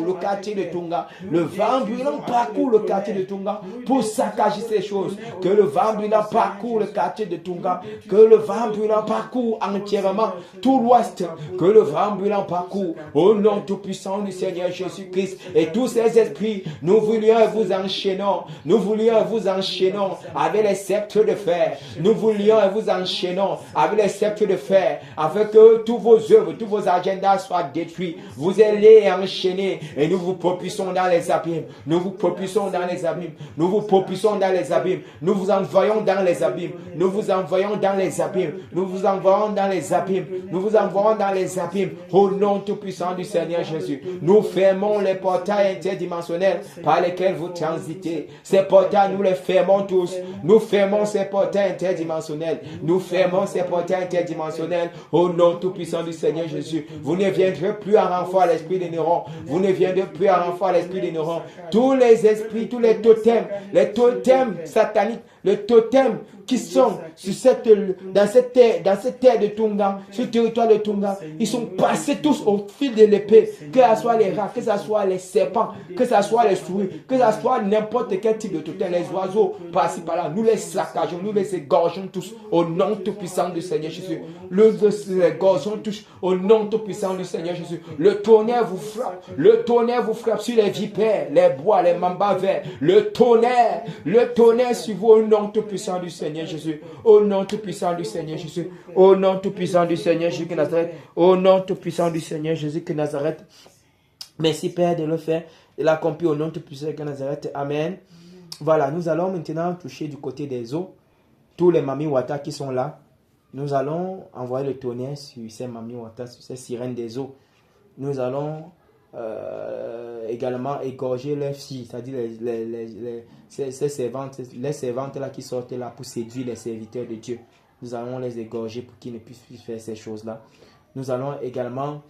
le quartier de Tonga, le vent brûlant parcourt le quartier de Tonga pour saccager ces choses, que le vent brûlant parcourt le quartier de Tonga, que le vent brûlant parcourt entièrement tout l'ouest, que le vent brûlant parcourt au nom tout puissant du Seigneur Jésus-Christ. Et tous ces esprits, nous voulions vous enchaîner enchaînons. Nous voulions et vous enchaînons avec les sceptres de fer. Nous voulions et vous enchaînons avec les sceptres de fer, afin que tous vos œuvres, tous vos agendas soient détruits. Vous allez enchaîner et nous vous propulsons dans les abîmes. Nous vous propulsons dans les abîmes. Nous vous propulsons dans les abîmes. Nous vous envoyons dans les abîmes. Nous vous envoyons dans les abîmes. Nous vous envoyons dans les abîmes. Nous vous envoyons dans les abîmes. Au nom tout-puissant du Seigneur Jésus. Nous fermons les portails interdimensionnels par lesquels vous transitez. Ces portails, nous les fermons tous. Nous fermons ces portails interdimensionnels. Nous fermons ces portails interdimensionnels. Au nom tout-puissant du Seigneur Jésus. Vous ne viendrez plus en renfort à l'esprit des neurones. Vous ne viendrez plus en renfort à l'esprit des neurones. Tous les esprits, tous les totems sataniques, les totems qui sont sur dans cette terre de Tonga, sur le territoire de Tonga, ils sont passés tous au fil de l'épée, que ce soit les rats, que ce soit les serpents, que ce soit les souris, que ce soit n'importe quel type de totem, les oiseaux par-ci par-là, nous les saccageons, nous les égorgeons tous au nom tout-puissant du Seigneur Jésus. Les égorgeons tous au nom tout-puissant du Seigneur Jésus. Le tonnerre vous frappe sur les vipères, les bois, les mambas verts, le tonnerre sur vous au nom tout-puissant du Seigneur Jésus. Au nom tout-puissant du Seigneur Jésus. Au nom tout-puissant du Seigneur Jésus de Nazareth. Au nom tout-puissant du Seigneur Jésus de Nazareth. Merci Père de le faire, de l'accomplir au nom tout-puissant de Nazareth. Amen. Voilà, nous allons maintenant toucher du côté des eaux. Tous les Mami Wata qui sont là, nous allons envoyer le tonnerre sur ces Mami Wata, sur ces sirènes des eaux. Nous allons également égorger leurs filles, c'est-à-dire ces servantes, les servantes là qui sortent là pour séduire les serviteurs de Dieu. Nous allons les égorger pour qu'ils ne puissent plus faire ces choses-là. Nous allons également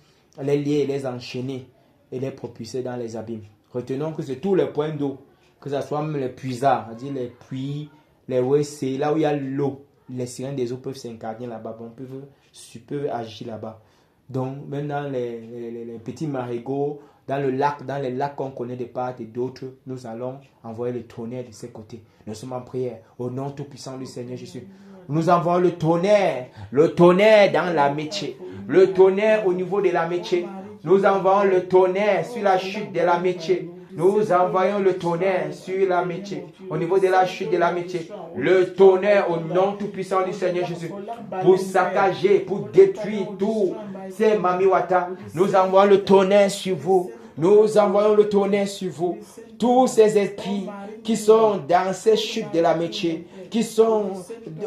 les lier et les enchaîner et les propulser dans les abîmes. Retenons que c'est tous les points d'eau, que ce soit même les puisards, c'est-à-dire les puits, les WC, là où il y a l'eau. Les sirènes des eaux peuvent s'incarner là-bas, peuvent agir là-bas. Donc, même dans les petits marigots, dans les lacs qu'on connaît de part et d'autres, nous allons envoyer le tonnerre de ces côtés. Nous sommes en prière au nom tout-puissant du Seigneur Jésus. Nous envoyons le tonnerre dans la métier, le tonnerre au niveau de la métier. Nous envoyons le tonnerre sur la chute de la métier. Nous envoyons le tonnerre sur la métier, au niveau de la chute de la métier. Le tonnerre au nom tout-puissant du Seigneur Jésus, pour saccager, pour détruire tous ces Mami Wata. Nous envoyons le tonnerre sur vous. Nous envoyons le tonnerre sur vous. Tous ces esprits qui sont dans ces chutes de la métier, qui sont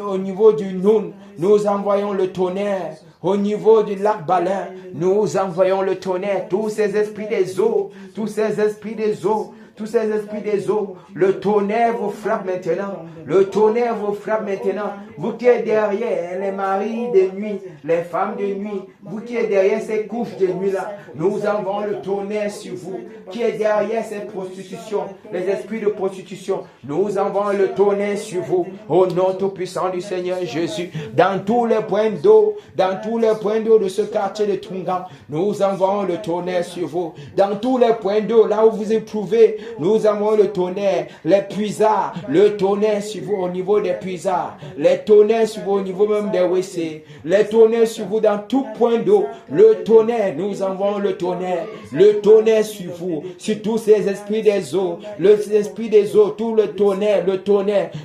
au niveau du Noun, nous envoyons le tonnerre. Au niveau du lac Balin, nous envoyons le tonnerre. Tous ces esprits des eaux, tous ces esprits des eaux, tous ces esprits des eaux, le tonnerre vous frappe maintenant. Le tonnerre vous frappe maintenant. Vous qui êtes derrière les maris de nuit, les femmes de nuit, vous qui êtes derrière ces couches de nuit là, nous envoyons le tonnerre sur vous. Qui est derrière ces prostitutions, les esprits de prostitution, nous envoyons le tonnerre sur vous. Au nom tout-puissant du Seigneur Jésus, dans tous les points d'eau, de ce quartier de Tonga, nous envoyons le tonnerre sur vous. Dans tous les points d'eau, là où vous éprouvez, nous envoyons le tonnerre, les puisards, le tonnerre sur vous au niveau des puisards, les tonnerres sur vous au niveau même des WC, les tonnerres sur vous dans tout point d'eau, le tonnerre, nous envoyons le tonnerre sur vous, sur tous ces esprits des eaux, les esprits des eaux, tout le tonnerre,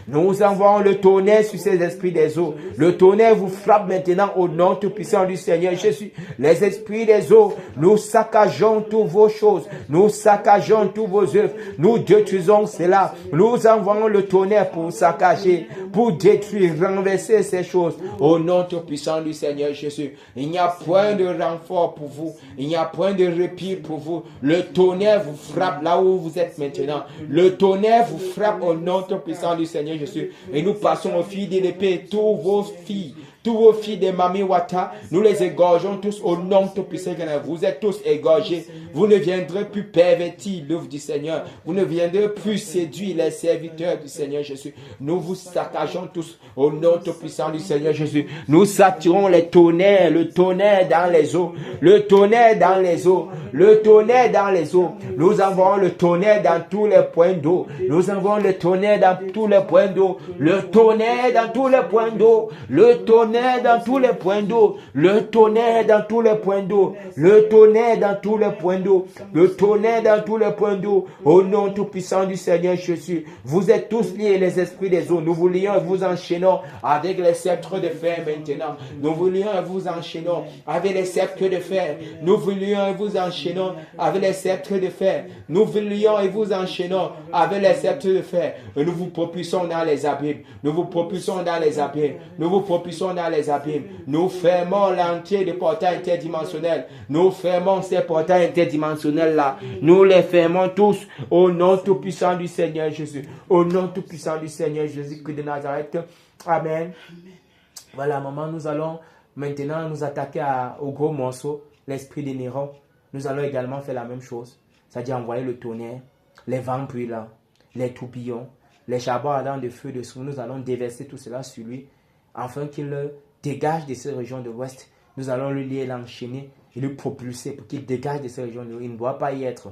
nous envoyons le tonnerre sur ces esprits des eaux. Le tonnerre vous frappe maintenant au nom tout-puissant du Seigneur Jésus. Les esprits des eaux, nous saccageons toutes vos choses, nous saccageons tous vos œuvres, nous détruisons cela. Nous envoyons le tonnerre pour saccager, pour détruire, renverser ces choses au nom tout-puissant du Seigneur Jésus. Il n'y a point de renfort pour vous, il n'y a point de répit pour vous. Le tonnerre vous frappe là où vous êtes maintenant. Le tonnerre vous frappe au nom tout-puissant du Seigneur Jésus. Et nous passons aux filles de l'épée, tous vos filles de Mami Wata, nous les égorgeons tous au nom tout-puissant. Vous êtes tous égorgés. Vous ne viendrez plus pervertir l'œuvre du Seigneur. Vous ne viendrez plus séduire les serviteurs du Seigneur Jésus. Nous vous saccageons tous au nom tout-puissant du Seigneur Jésus. Nous saturons les tonnerres, le tonnerre dans les eaux, le tonnerre dans les eaux, le tonnerre dans les eaux. Nous envoyons le tonnerre dans tous les points d'eau. Nous envoyons le tonnerre dans tous les points d'eau. Le tonnerre dans tous les points d'eau. Le tonnerre tonnerre dans tous les points d'eau, le tonnerre dans tous les points d'eau, le tonnerre dans tous les points d'eau, le tonnerre dans tous les points d'eau, au nom tout-puissant du Seigneur Jésus. Vous êtes tous liés, les esprits des eaux. Nous vous lions et vous enchaînons avec les sceptres de fer maintenant. Nous vous lions et vous enchaînons avec les sceptres de fer. Nous vous lions et vous enchaînons avec les sceptres de fer. Nous vous lions et vous enchaînons avec les sceptres de fer. Et nous vous propulsons dans les abîmes. Nous vous propulsons dans les abîmes. Nous vous propulsons dans les abîmes. Nous fermons l'entrée des portails interdimensionnels. Nous fermons ces portails interdimensionnels là. Nous les fermons tous au nom tout-puissant du Seigneur Jésus. Au nom tout-puissant du Seigneur Jésus-Christ de Nazareth. Amen. Voilà, maman, nous allons maintenant nous attaquer au gros morceau, l'esprit des Néron. Nous allons également faire la même chose. C'est-à-dire envoyer le tonnerre, les vents brûlants, les tourbillons, les charbons ardents de feu de soufre. Nous allons déverser tout cela sur lui, afin qu'il le dégage de ces régions de l'ouest. Nous allons le lier, l'enchaîner et le propulser pour qu'il dégage de ces régions de l'ouest. Il ne doit pas y être.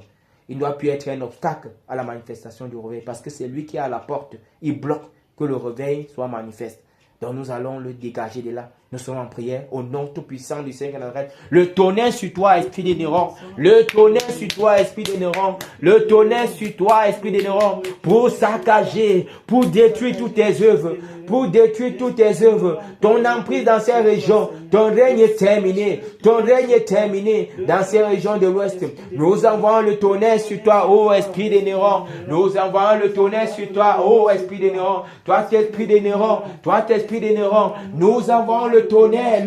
Il ne doit plus être un obstacle à la manifestation du réveil, parce que c'est lui qui est à la porte. Il bloque que le réveil soit manifeste. Donc nous allons le dégager de là. Nous sommes en prière au nom tout-puissant du Seigneur Nazareth. Le tonnerre sur toi, esprit des Néron. Le tonnerre sur toi, esprit des Néron. Le tonnerre sur toi, esprit des Néron. Pour saccager, pour détruire toutes tes œuvres. Pour détruire toutes tes œuvres. Ton emprise dans ces régions. Ton règne est terminé. Ton règne est terminé dans ces régions de l'Ouest. Nous envoyons le tonnerre sur toi, ô esprit des Néron. Nous envoyons le tonnerre sur toi, ô esprit des Néron. Toi, esprit des Néron. Toi, esprit des Néron. Nous envoyons le tonnerre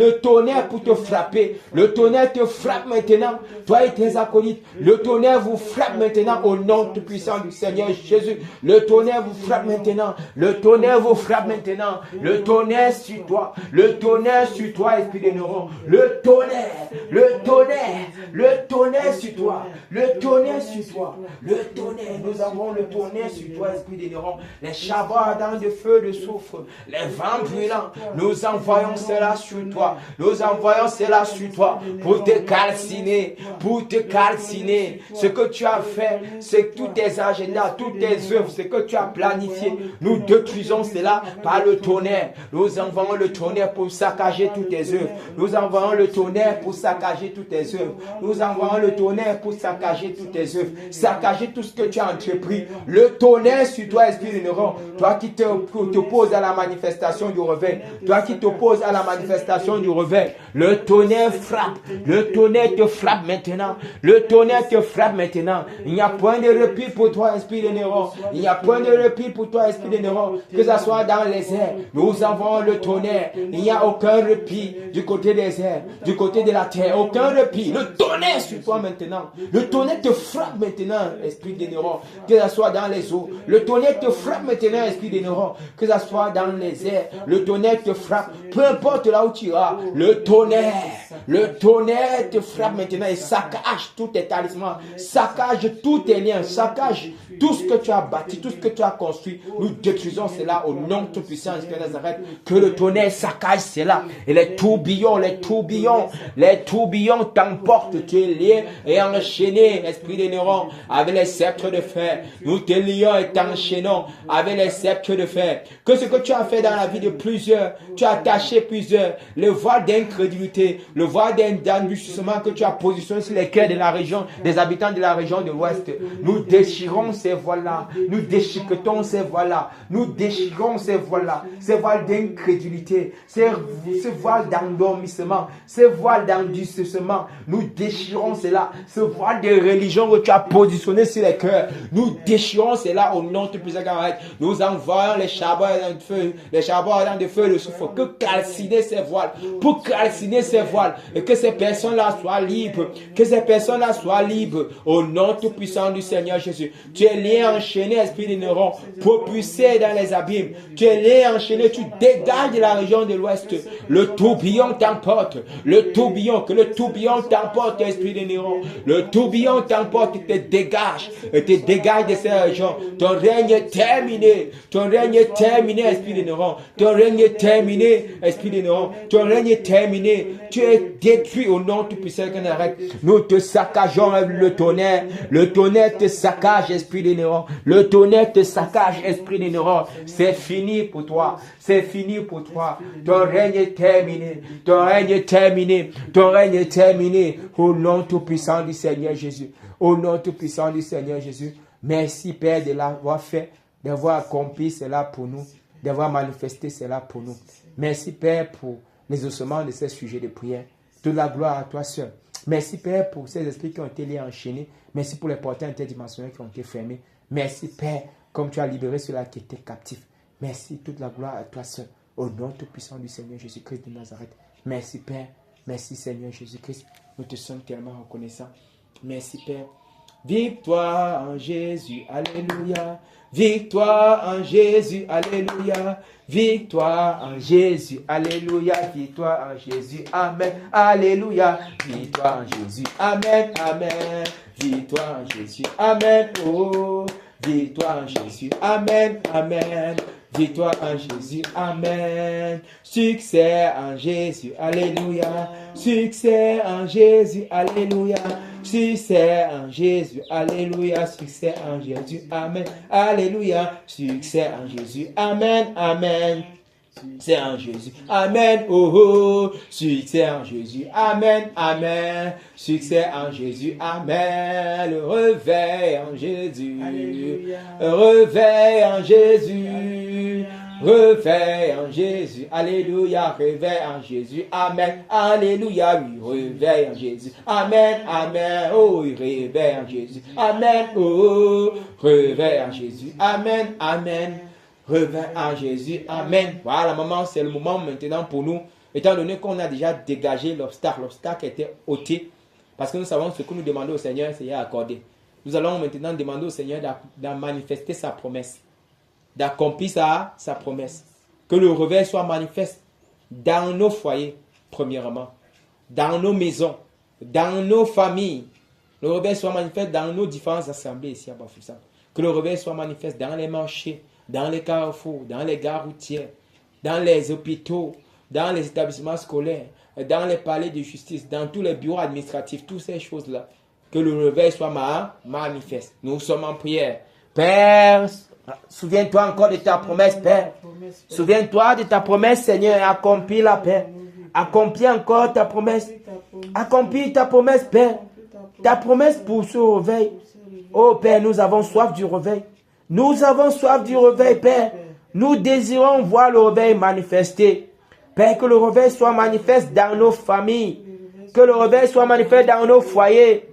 pour te frapper. Le tonnerre te frappe maintenant. Toi et tes acolytes. Le tonnerre vous frappe maintenant au nom tout puissant du Seigneur Jésus. Le tonnerre vous frappe maintenant. Le tonnerre vous frappe maintenant. Le tonnerre sur toi. Le tonnerre sur toi, esprit des Néron. Le tonnerre. Le tonnerre. Le tonnerre sur toi. Le tonnerre sur toi. Le tonnerre. Nous avons le tonnerre sur toi, esprit des Néron. Les charbons ardents de feu de soufre. Les vents brûlants. Nous envoyons cela sur toi. Nous envoyons cela sur toi pour te calciner. Pour te calciner. Ce que tu as fait, c'est tous tes agendas, toutes tes œuvres, ce que tu as planifié. Nous détruisons cela par le tonnerre. Nous envoyons le tonnerre pour saccager toutes tes œuvres. Nous envoyons le tonnerre pour saccager toutes tes œuvres. Nous envoyons le tonnerre pour saccager toutes tes œuvres. Saccager tout ce que tu as entrepris. Le tonnerre sur toi, esprit de Néron. Toi qui t'opposes à la manifestation du réveil. Toi qui t'opposes à la manifestation du réveil. Le tonnerre frappe. Le tonnerre te frappe maintenant. Le tonnerre te frappe maintenant. Il n'y a point de répit pour toi, esprit de Néron. Il n'y a point de répit pour toi, esprit de Néron. Que ce soit dans les airs. Nous avons le tonnerre. Il n'y a aucun répit du côté des airs, du côté de la terre. Aucun répit. Le tonnerre sur toi maintenant. Le tonnerre te frappe maintenant, esprit de Néron. Que ce soit dans les eaux. Le tonnerre te frappe maintenant, esprit de Néron. Que ce soit dans les airs. Le tonnerre te frappe. Peu importe là où tu iras. Le tonnerre te frappe maintenant et saccage tous tes talismans. Saccage tous tes liens. Saccage tout ce que tu as bâti, tout ce que tu as construit. Nous détruisons cela au nom tout-puissant de Nazareth. Que le tonnerre saccage cela. Et les tourbillons t'emportent. Tu es lié et enchaîné, esprit de Néron, avec les sceptres de fer. Nous te lions et t'enchaînons avec les sceptres de fer. Que ce que tu as fait dans la vie de plusieurs, tu as attaché plusieurs, le voile d'incrédulité, le voile d'endurcissement que tu as positionné sur les cœurs de la région, des habitants de la région de l'Ouest. Nous déchirons ces voiles-là. Nous déchiquetons ces voiles-là. Nous déchirons ces voiles-là. Ces voiles d'incrédulité, ces voiles d'endormissement, ces voiles d'endurcissement. Nous déchirons cela. Ce voile de religion que tu as positionné sur les cœurs. Nous déchirons cela au nom de puissant. Nous envoyons les charbons ardents de feu de soufre. Que calciner ces voiles. Pour calciner ces voiles. Et que ces personnes-là soient libres. Que ces personnes-là soient libres. Au nom tout puissant du Seigneur Jésus. Tu es lié, enchaîné, esprit de Néron. Propulsé dans les abîmes. Tu es lié, enchaîné. Tu dégages de la région de l'Ouest. Le tourbillon t'emporte. Le tourbillon. Que le tourbillon t'emporte, esprit de Néron. Le tourbillon t'emporte. Et te dégage. Et te dégage de ces régions. Ton règne est terminé. Ton règne est terminé, esprit de Néron. Ton règne est terminé, esprit de Néron. Ton règne est terminé. Tu es détruit au nom tout puissant qu'on arrête. Nous te saccageons le tonnerre. Le tonnerre te saccage, esprit de Néron. Le tonnerre te saccage, esprit de Néron. C'est fini pour toi. C'est fini pour toi. Ton règne est terminé. Ton règne est terminé. Ton règne est terminé. Au nom tout puissant du Seigneur Jésus. Au nom tout puissant du Seigneur Jésus. Merci Père de l'avoir fait, d'avoir accompli cela pour nous, d'avoir manifesté cela pour nous. Merci Père pour les ossements de ces sujets de prière. Toute la gloire à toi seul. Merci Père pour ces esprits qui ont été liés enchaînés. Merci pour les portails interdimensionnels qui ont été fermés. Merci Père, comme tu as libéré ceux-là qui étaient captifs. Merci, toute la gloire à toi seul. Au nom tout puissant du Seigneur Jésus-Christ de Nazareth. Merci Père. Merci Seigneur Jésus-Christ. Nous te sommes tellement reconnaissants. Merci Père. Victoire en Jésus, alléluia. Victoire en Jésus, alléluia. Victoire en Jésus, alléluia. Victoire en Jésus, amen, alléluia. Victoire en Jésus, amen, amen. Victoire en Jésus, amen, oh. Victoire en Jésus, amen, amen. Victoire en Jésus, amen. Succès en Jésus, alléluia. Succès en Jésus, alléluia. Succès en Jésus, alléluia. Succès en Jésus, amen, alléluia. Succès en Jésus, amen, amen. Succès en Jésus, amen, oh oh. Succès en Jésus, amen, amen. Succès en Jésus, amen. Le réveil en Jésus, réveil en Jésus, réveil en Jésus, alléluia. Réveil en Jésus, amen, alléluia. Oui, réveil en Jésus, amen, amen. Oh, réveil en Jésus, amen, oh, réveil en Jésus, amen, amen. Reviens à Jésus. Amen. Voilà, maman, c'est le moment maintenant pour nous. Étant donné qu'on a déjà dégagé l'obstacle. L'obstacle était ôté. Parce que nous savons ce que nous demandons au Seigneur, le Seigneur a accordé. Nous allons maintenant demander au Seigneur de manifester sa promesse. D'accomplir sa promesse. Que le réveil soit manifeste dans nos foyers, premièrement. Dans nos maisons. Dans nos familles. Le réveil soit manifeste dans nos différentes assemblées ici à Bafoussam. Que le réveil soit manifeste dans les marchés, dans les carrefours, dans les gares routières, dans les hôpitaux, dans les établissements scolaires, dans les palais de justice, dans tous les bureaux administratifs, toutes ces choses-là. Que le réveil soit manifeste. Nous sommes en prière. Père, souviens-toi encore de ta promesse, Père. Souviens-toi de ta promesse, Seigneur, et accomplis la paix. Accomplis encore ta promesse. Accomplis ta promesse, Père. Ta promesse pour ce réveil. Oh Père, nous avons soif du réveil. Nous avons soif du réveil, Père. Nous désirons voir le réveil manifesté. Père, que le réveil soit manifeste dans nos familles. Que le réveil soit manifeste dans nos foyers.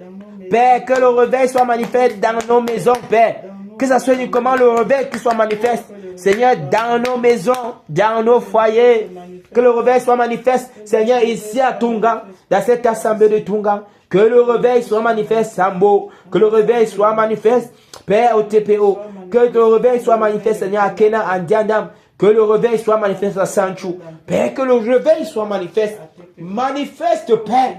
Père, que le réveil soit manifeste dans nos maisons, Père. Que ce soit uniquement le réveil qui soit manifeste. Seigneur, dans nos maisons, dans nos foyers. Que le réveil soit manifeste, Seigneur, ici à Tunga, dans cette assemblée de Tunga. Que le réveil soit manifeste, Sambo. Que le réveil soit manifeste, Père, au TPO. Que le réveil soit manifeste, Seigneur, à Kena, à Ndiandam. Que le réveil soit manifeste à Sanchou. Père, que le réveil soit manifeste. Manifeste, Père,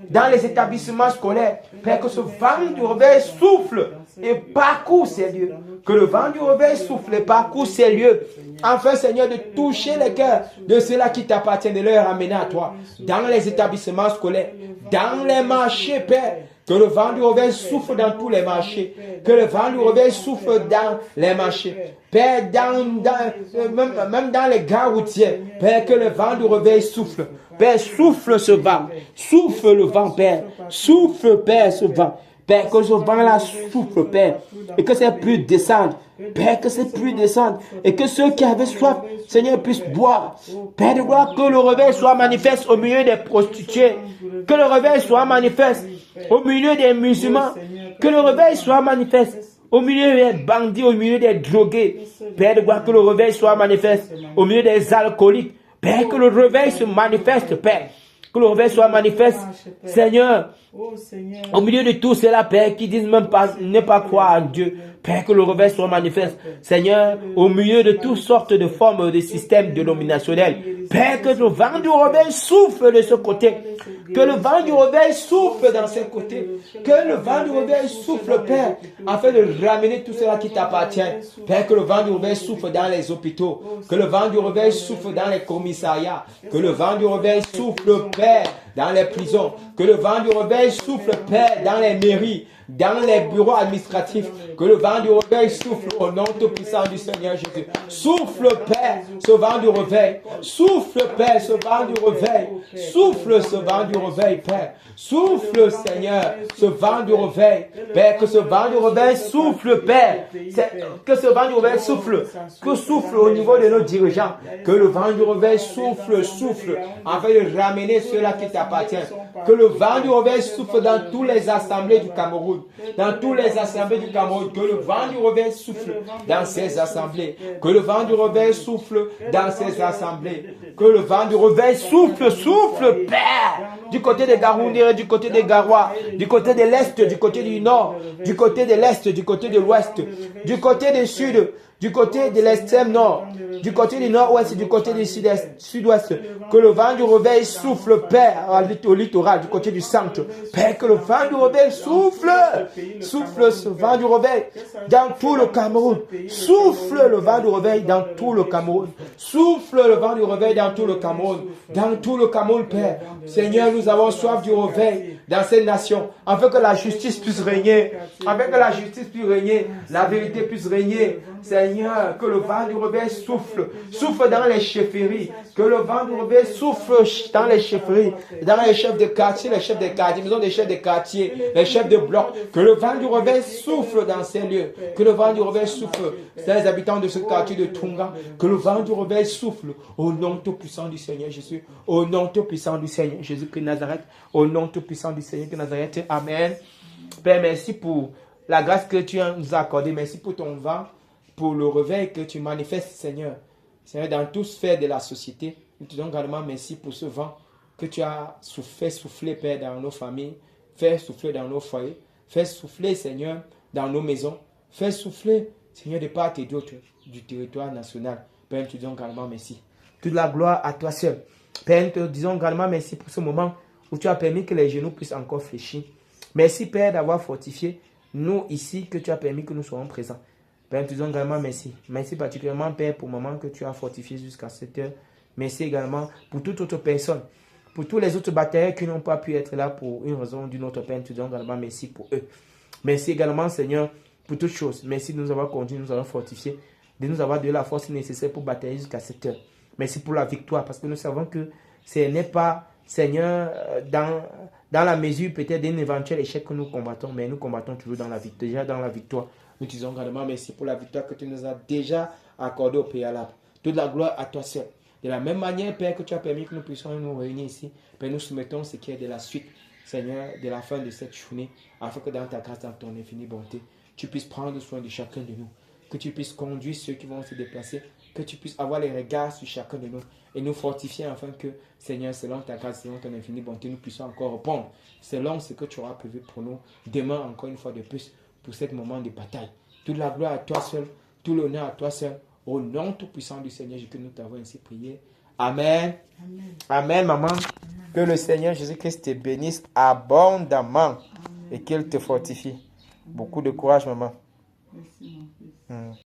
dans les établissements scolaires. Père, que ce vent du réveil souffle et parcourt ces lieux. Que le vent du réveil souffle et parcourt ces lieux. Enfin, Seigneur, de toucher les cœurs de ceux-là qui t'appartiennent, de leur ramener à toi. Dans les établissements scolaires, dans les marchés, Père. Que le vent du réveil souffle dans tous les marchés. Que le vent du réveil souffle dans les marchés. Père, même dans les gares routières. Père, que le vent du réveil souffle. Père, souffle ce vent. Souffle le vent, Père. Souffle, Père, ce vent. Père, que ce vent-là souffle, Père. Et que ces pluies descendent. Père, que ces pluies descendent. Et que ceux qui avaient soif, Seigneur, puissent boire. Père de gloire, que le réveil soit manifeste au milieu des prostituées. Que le réveil soit manifeste au milieu des musulmans. Que le réveil soit manifeste au milieu des bandits, au milieu des drogués. Père de gloire, que le réveil soit manifeste au milieu des alcooliques. Père, que le réveil se manifeste, Père. Que le réveil soit manifeste, Seigneur, Oh Seigneur. Au milieu de tout cela, Père, qui disent même pas, ne pas croire en Dieu. Père, que le réveil soit manifeste. Seigneur, au milieu de toutes sortes de formes de systèmes dénominationnels. Père, que le vent du réveil souffle de ce côté. Que le vent du réveil souffle dans ce côté. Que le vent du réveil souffle, Père, afin de ramener tout cela qui t'appartient. Père, que le vent du réveil souffle dans les hôpitaux. Que le vent du réveil souffle dans les commissariats. Que le vent du réveil souffle, Père, dans les prisons. Que le vent du réveil souffle, Père, dans les mairies, dans les bureaux administratifs. Que le vent du réveil souffle au nom tout-puissant du Seigneur Jésus. Souffle, Père, ce vent du réveil. Souffle, Père, ce vent du réveil. Souffle ce vent du réveil, Père. Souffle, Seigneur, ce vent du réveil. Père, que ce vent du réveil souffle, Père. Que ce vent du réveil souffle. Que souffle au niveau de nos dirigeants. Que le vent du réveil souffle, souffle, afin de ramener ceux-là qui t'appartiennent. Que le vent du réveil souffle dans toutes les assemblées du Cameroun. Dans toutes les assemblées du Cameroun. Que le vent du réveil souffle dans ces assemblées. Que le vent du réveil souffle dans ces assemblées. Que le vent du réveil souffle, souffle, Père. Du côté des Garouniers, du côté des Garois, du côté de l'Est, du côté du Nord, du côté de l'Est, du côté de l'Ouest, du côté du Sud, du côté de l'extrême Nord, du côté du Nord-Ouest, du côté du Sud-Ouest. Que le vent du réveil souffle, Père, au littoral, du côté du centre. Père, que le vent du réveil souffle, souffle ce vent du réveil dans tout le Cameroun. Souffle le vent du réveil dans tout le Cameroun. Souffle le vent du réveil dans tout le Cameroun. Dans tout le Cameroun, Père. Seigneur, nous avons soif du réveil dans cette nation, afin que la justice puisse régner, afin que la justice puisse régner, la vérité puisse régner. Seigneur, que le vent du réveil souffle, souffle dans les chefferies, que le vent du réveil souffle dans les chefferies, dans les chefs de quartier, les chefs de quartier, maison des chefs de quartier, les chefs de bloc, que le vent du réveil souffle dans ces lieux, que le vent du réveil souffle dans les habitants de ce quartier de Tunga, que le vent du réveil souffle au nom tout puissant du Seigneur Jésus, au nom tout puissant du Seigneur Jésus-Christ de Nazareth, au nom tout puissant du Seigneur de Nazareth. Amen. Père, merci pour la grâce que tu nous as accordée, merci pour ton vent, pour le réveil que tu manifestes, Seigneur. Seigneur, dans toute sphère de la société, nous te donnons également merci pour ce vent que tu as fait souffler, Père, dans nos familles, fait souffler dans nos foyers, fait souffler, Seigneur, dans nos maisons, fait souffler, Seigneur, de part et d'autre du territoire national. Père, nous te donnons également merci. Toute la gloire à toi seul. Père, nous te disons également merci pour ce moment où tu as permis que les genoux puissent encore fléchir. Merci, Père, d'avoir fortifié nous ici, que tu as permis que nous soyons présents. Père, nous te disons également merci. Merci particulièrement, Père, pour le moment que tu as fortifié jusqu'à cette heure. Merci également pour toute autre personne, pour tous les autres batailleurs qui n'ont pas pu être là pour une raison ou d'une autre. Père, nous te disons également merci pour eux. Merci également, Seigneur, pour toutes choses. Merci de nous avoir conduits, de nous avoir fortifiés, de nous avoir donné la force nécessaire pour batailler jusqu'à cette heure. Merci pour la victoire, parce que nous savons que ce n'est pas, Seigneur, dans la mesure peut-être d'un éventuel échec que nous combattons, mais nous combattons toujours dans la victoire, déjà dans la victoire. Nous te disons également merci pour la victoire que tu nous as déjà accordée au préalable. Toute la gloire à toi seul. De la même manière, Père, que tu as permis que nous puissions nous réunir ici, Père, nous soumettons ce qui est de la suite, Seigneur, de la fin de cette journée, afin que dans ta grâce, dans ton infinie bonté, tu puisses prendre soin de chacun de nous, que tu puisses conduire ceux qui vont se déplacer, que tu puisses avoir les regards sur chacun de nous et nous fortifier afin que, Seigneur, selon ta grâce, selon ton infinie bonté, nous puissions encore répondre selon ce que tu auras prévu pour nous demain, encore une fois de plus, pour ce moment de bataille. Toute la gloire à toi seul, tout l'honneur à toi seul, au nom tout puissant du Seigneur Jésus, que nous t'avons ainsi prié. Amen. Amen, Amen maman. Amen. Que le Seigneur Jésus-Christ te bénisse abondamment. Amen. Et qu'il te fortifie. Amen. Beaucoup de courage, maman. Merci, mon fils.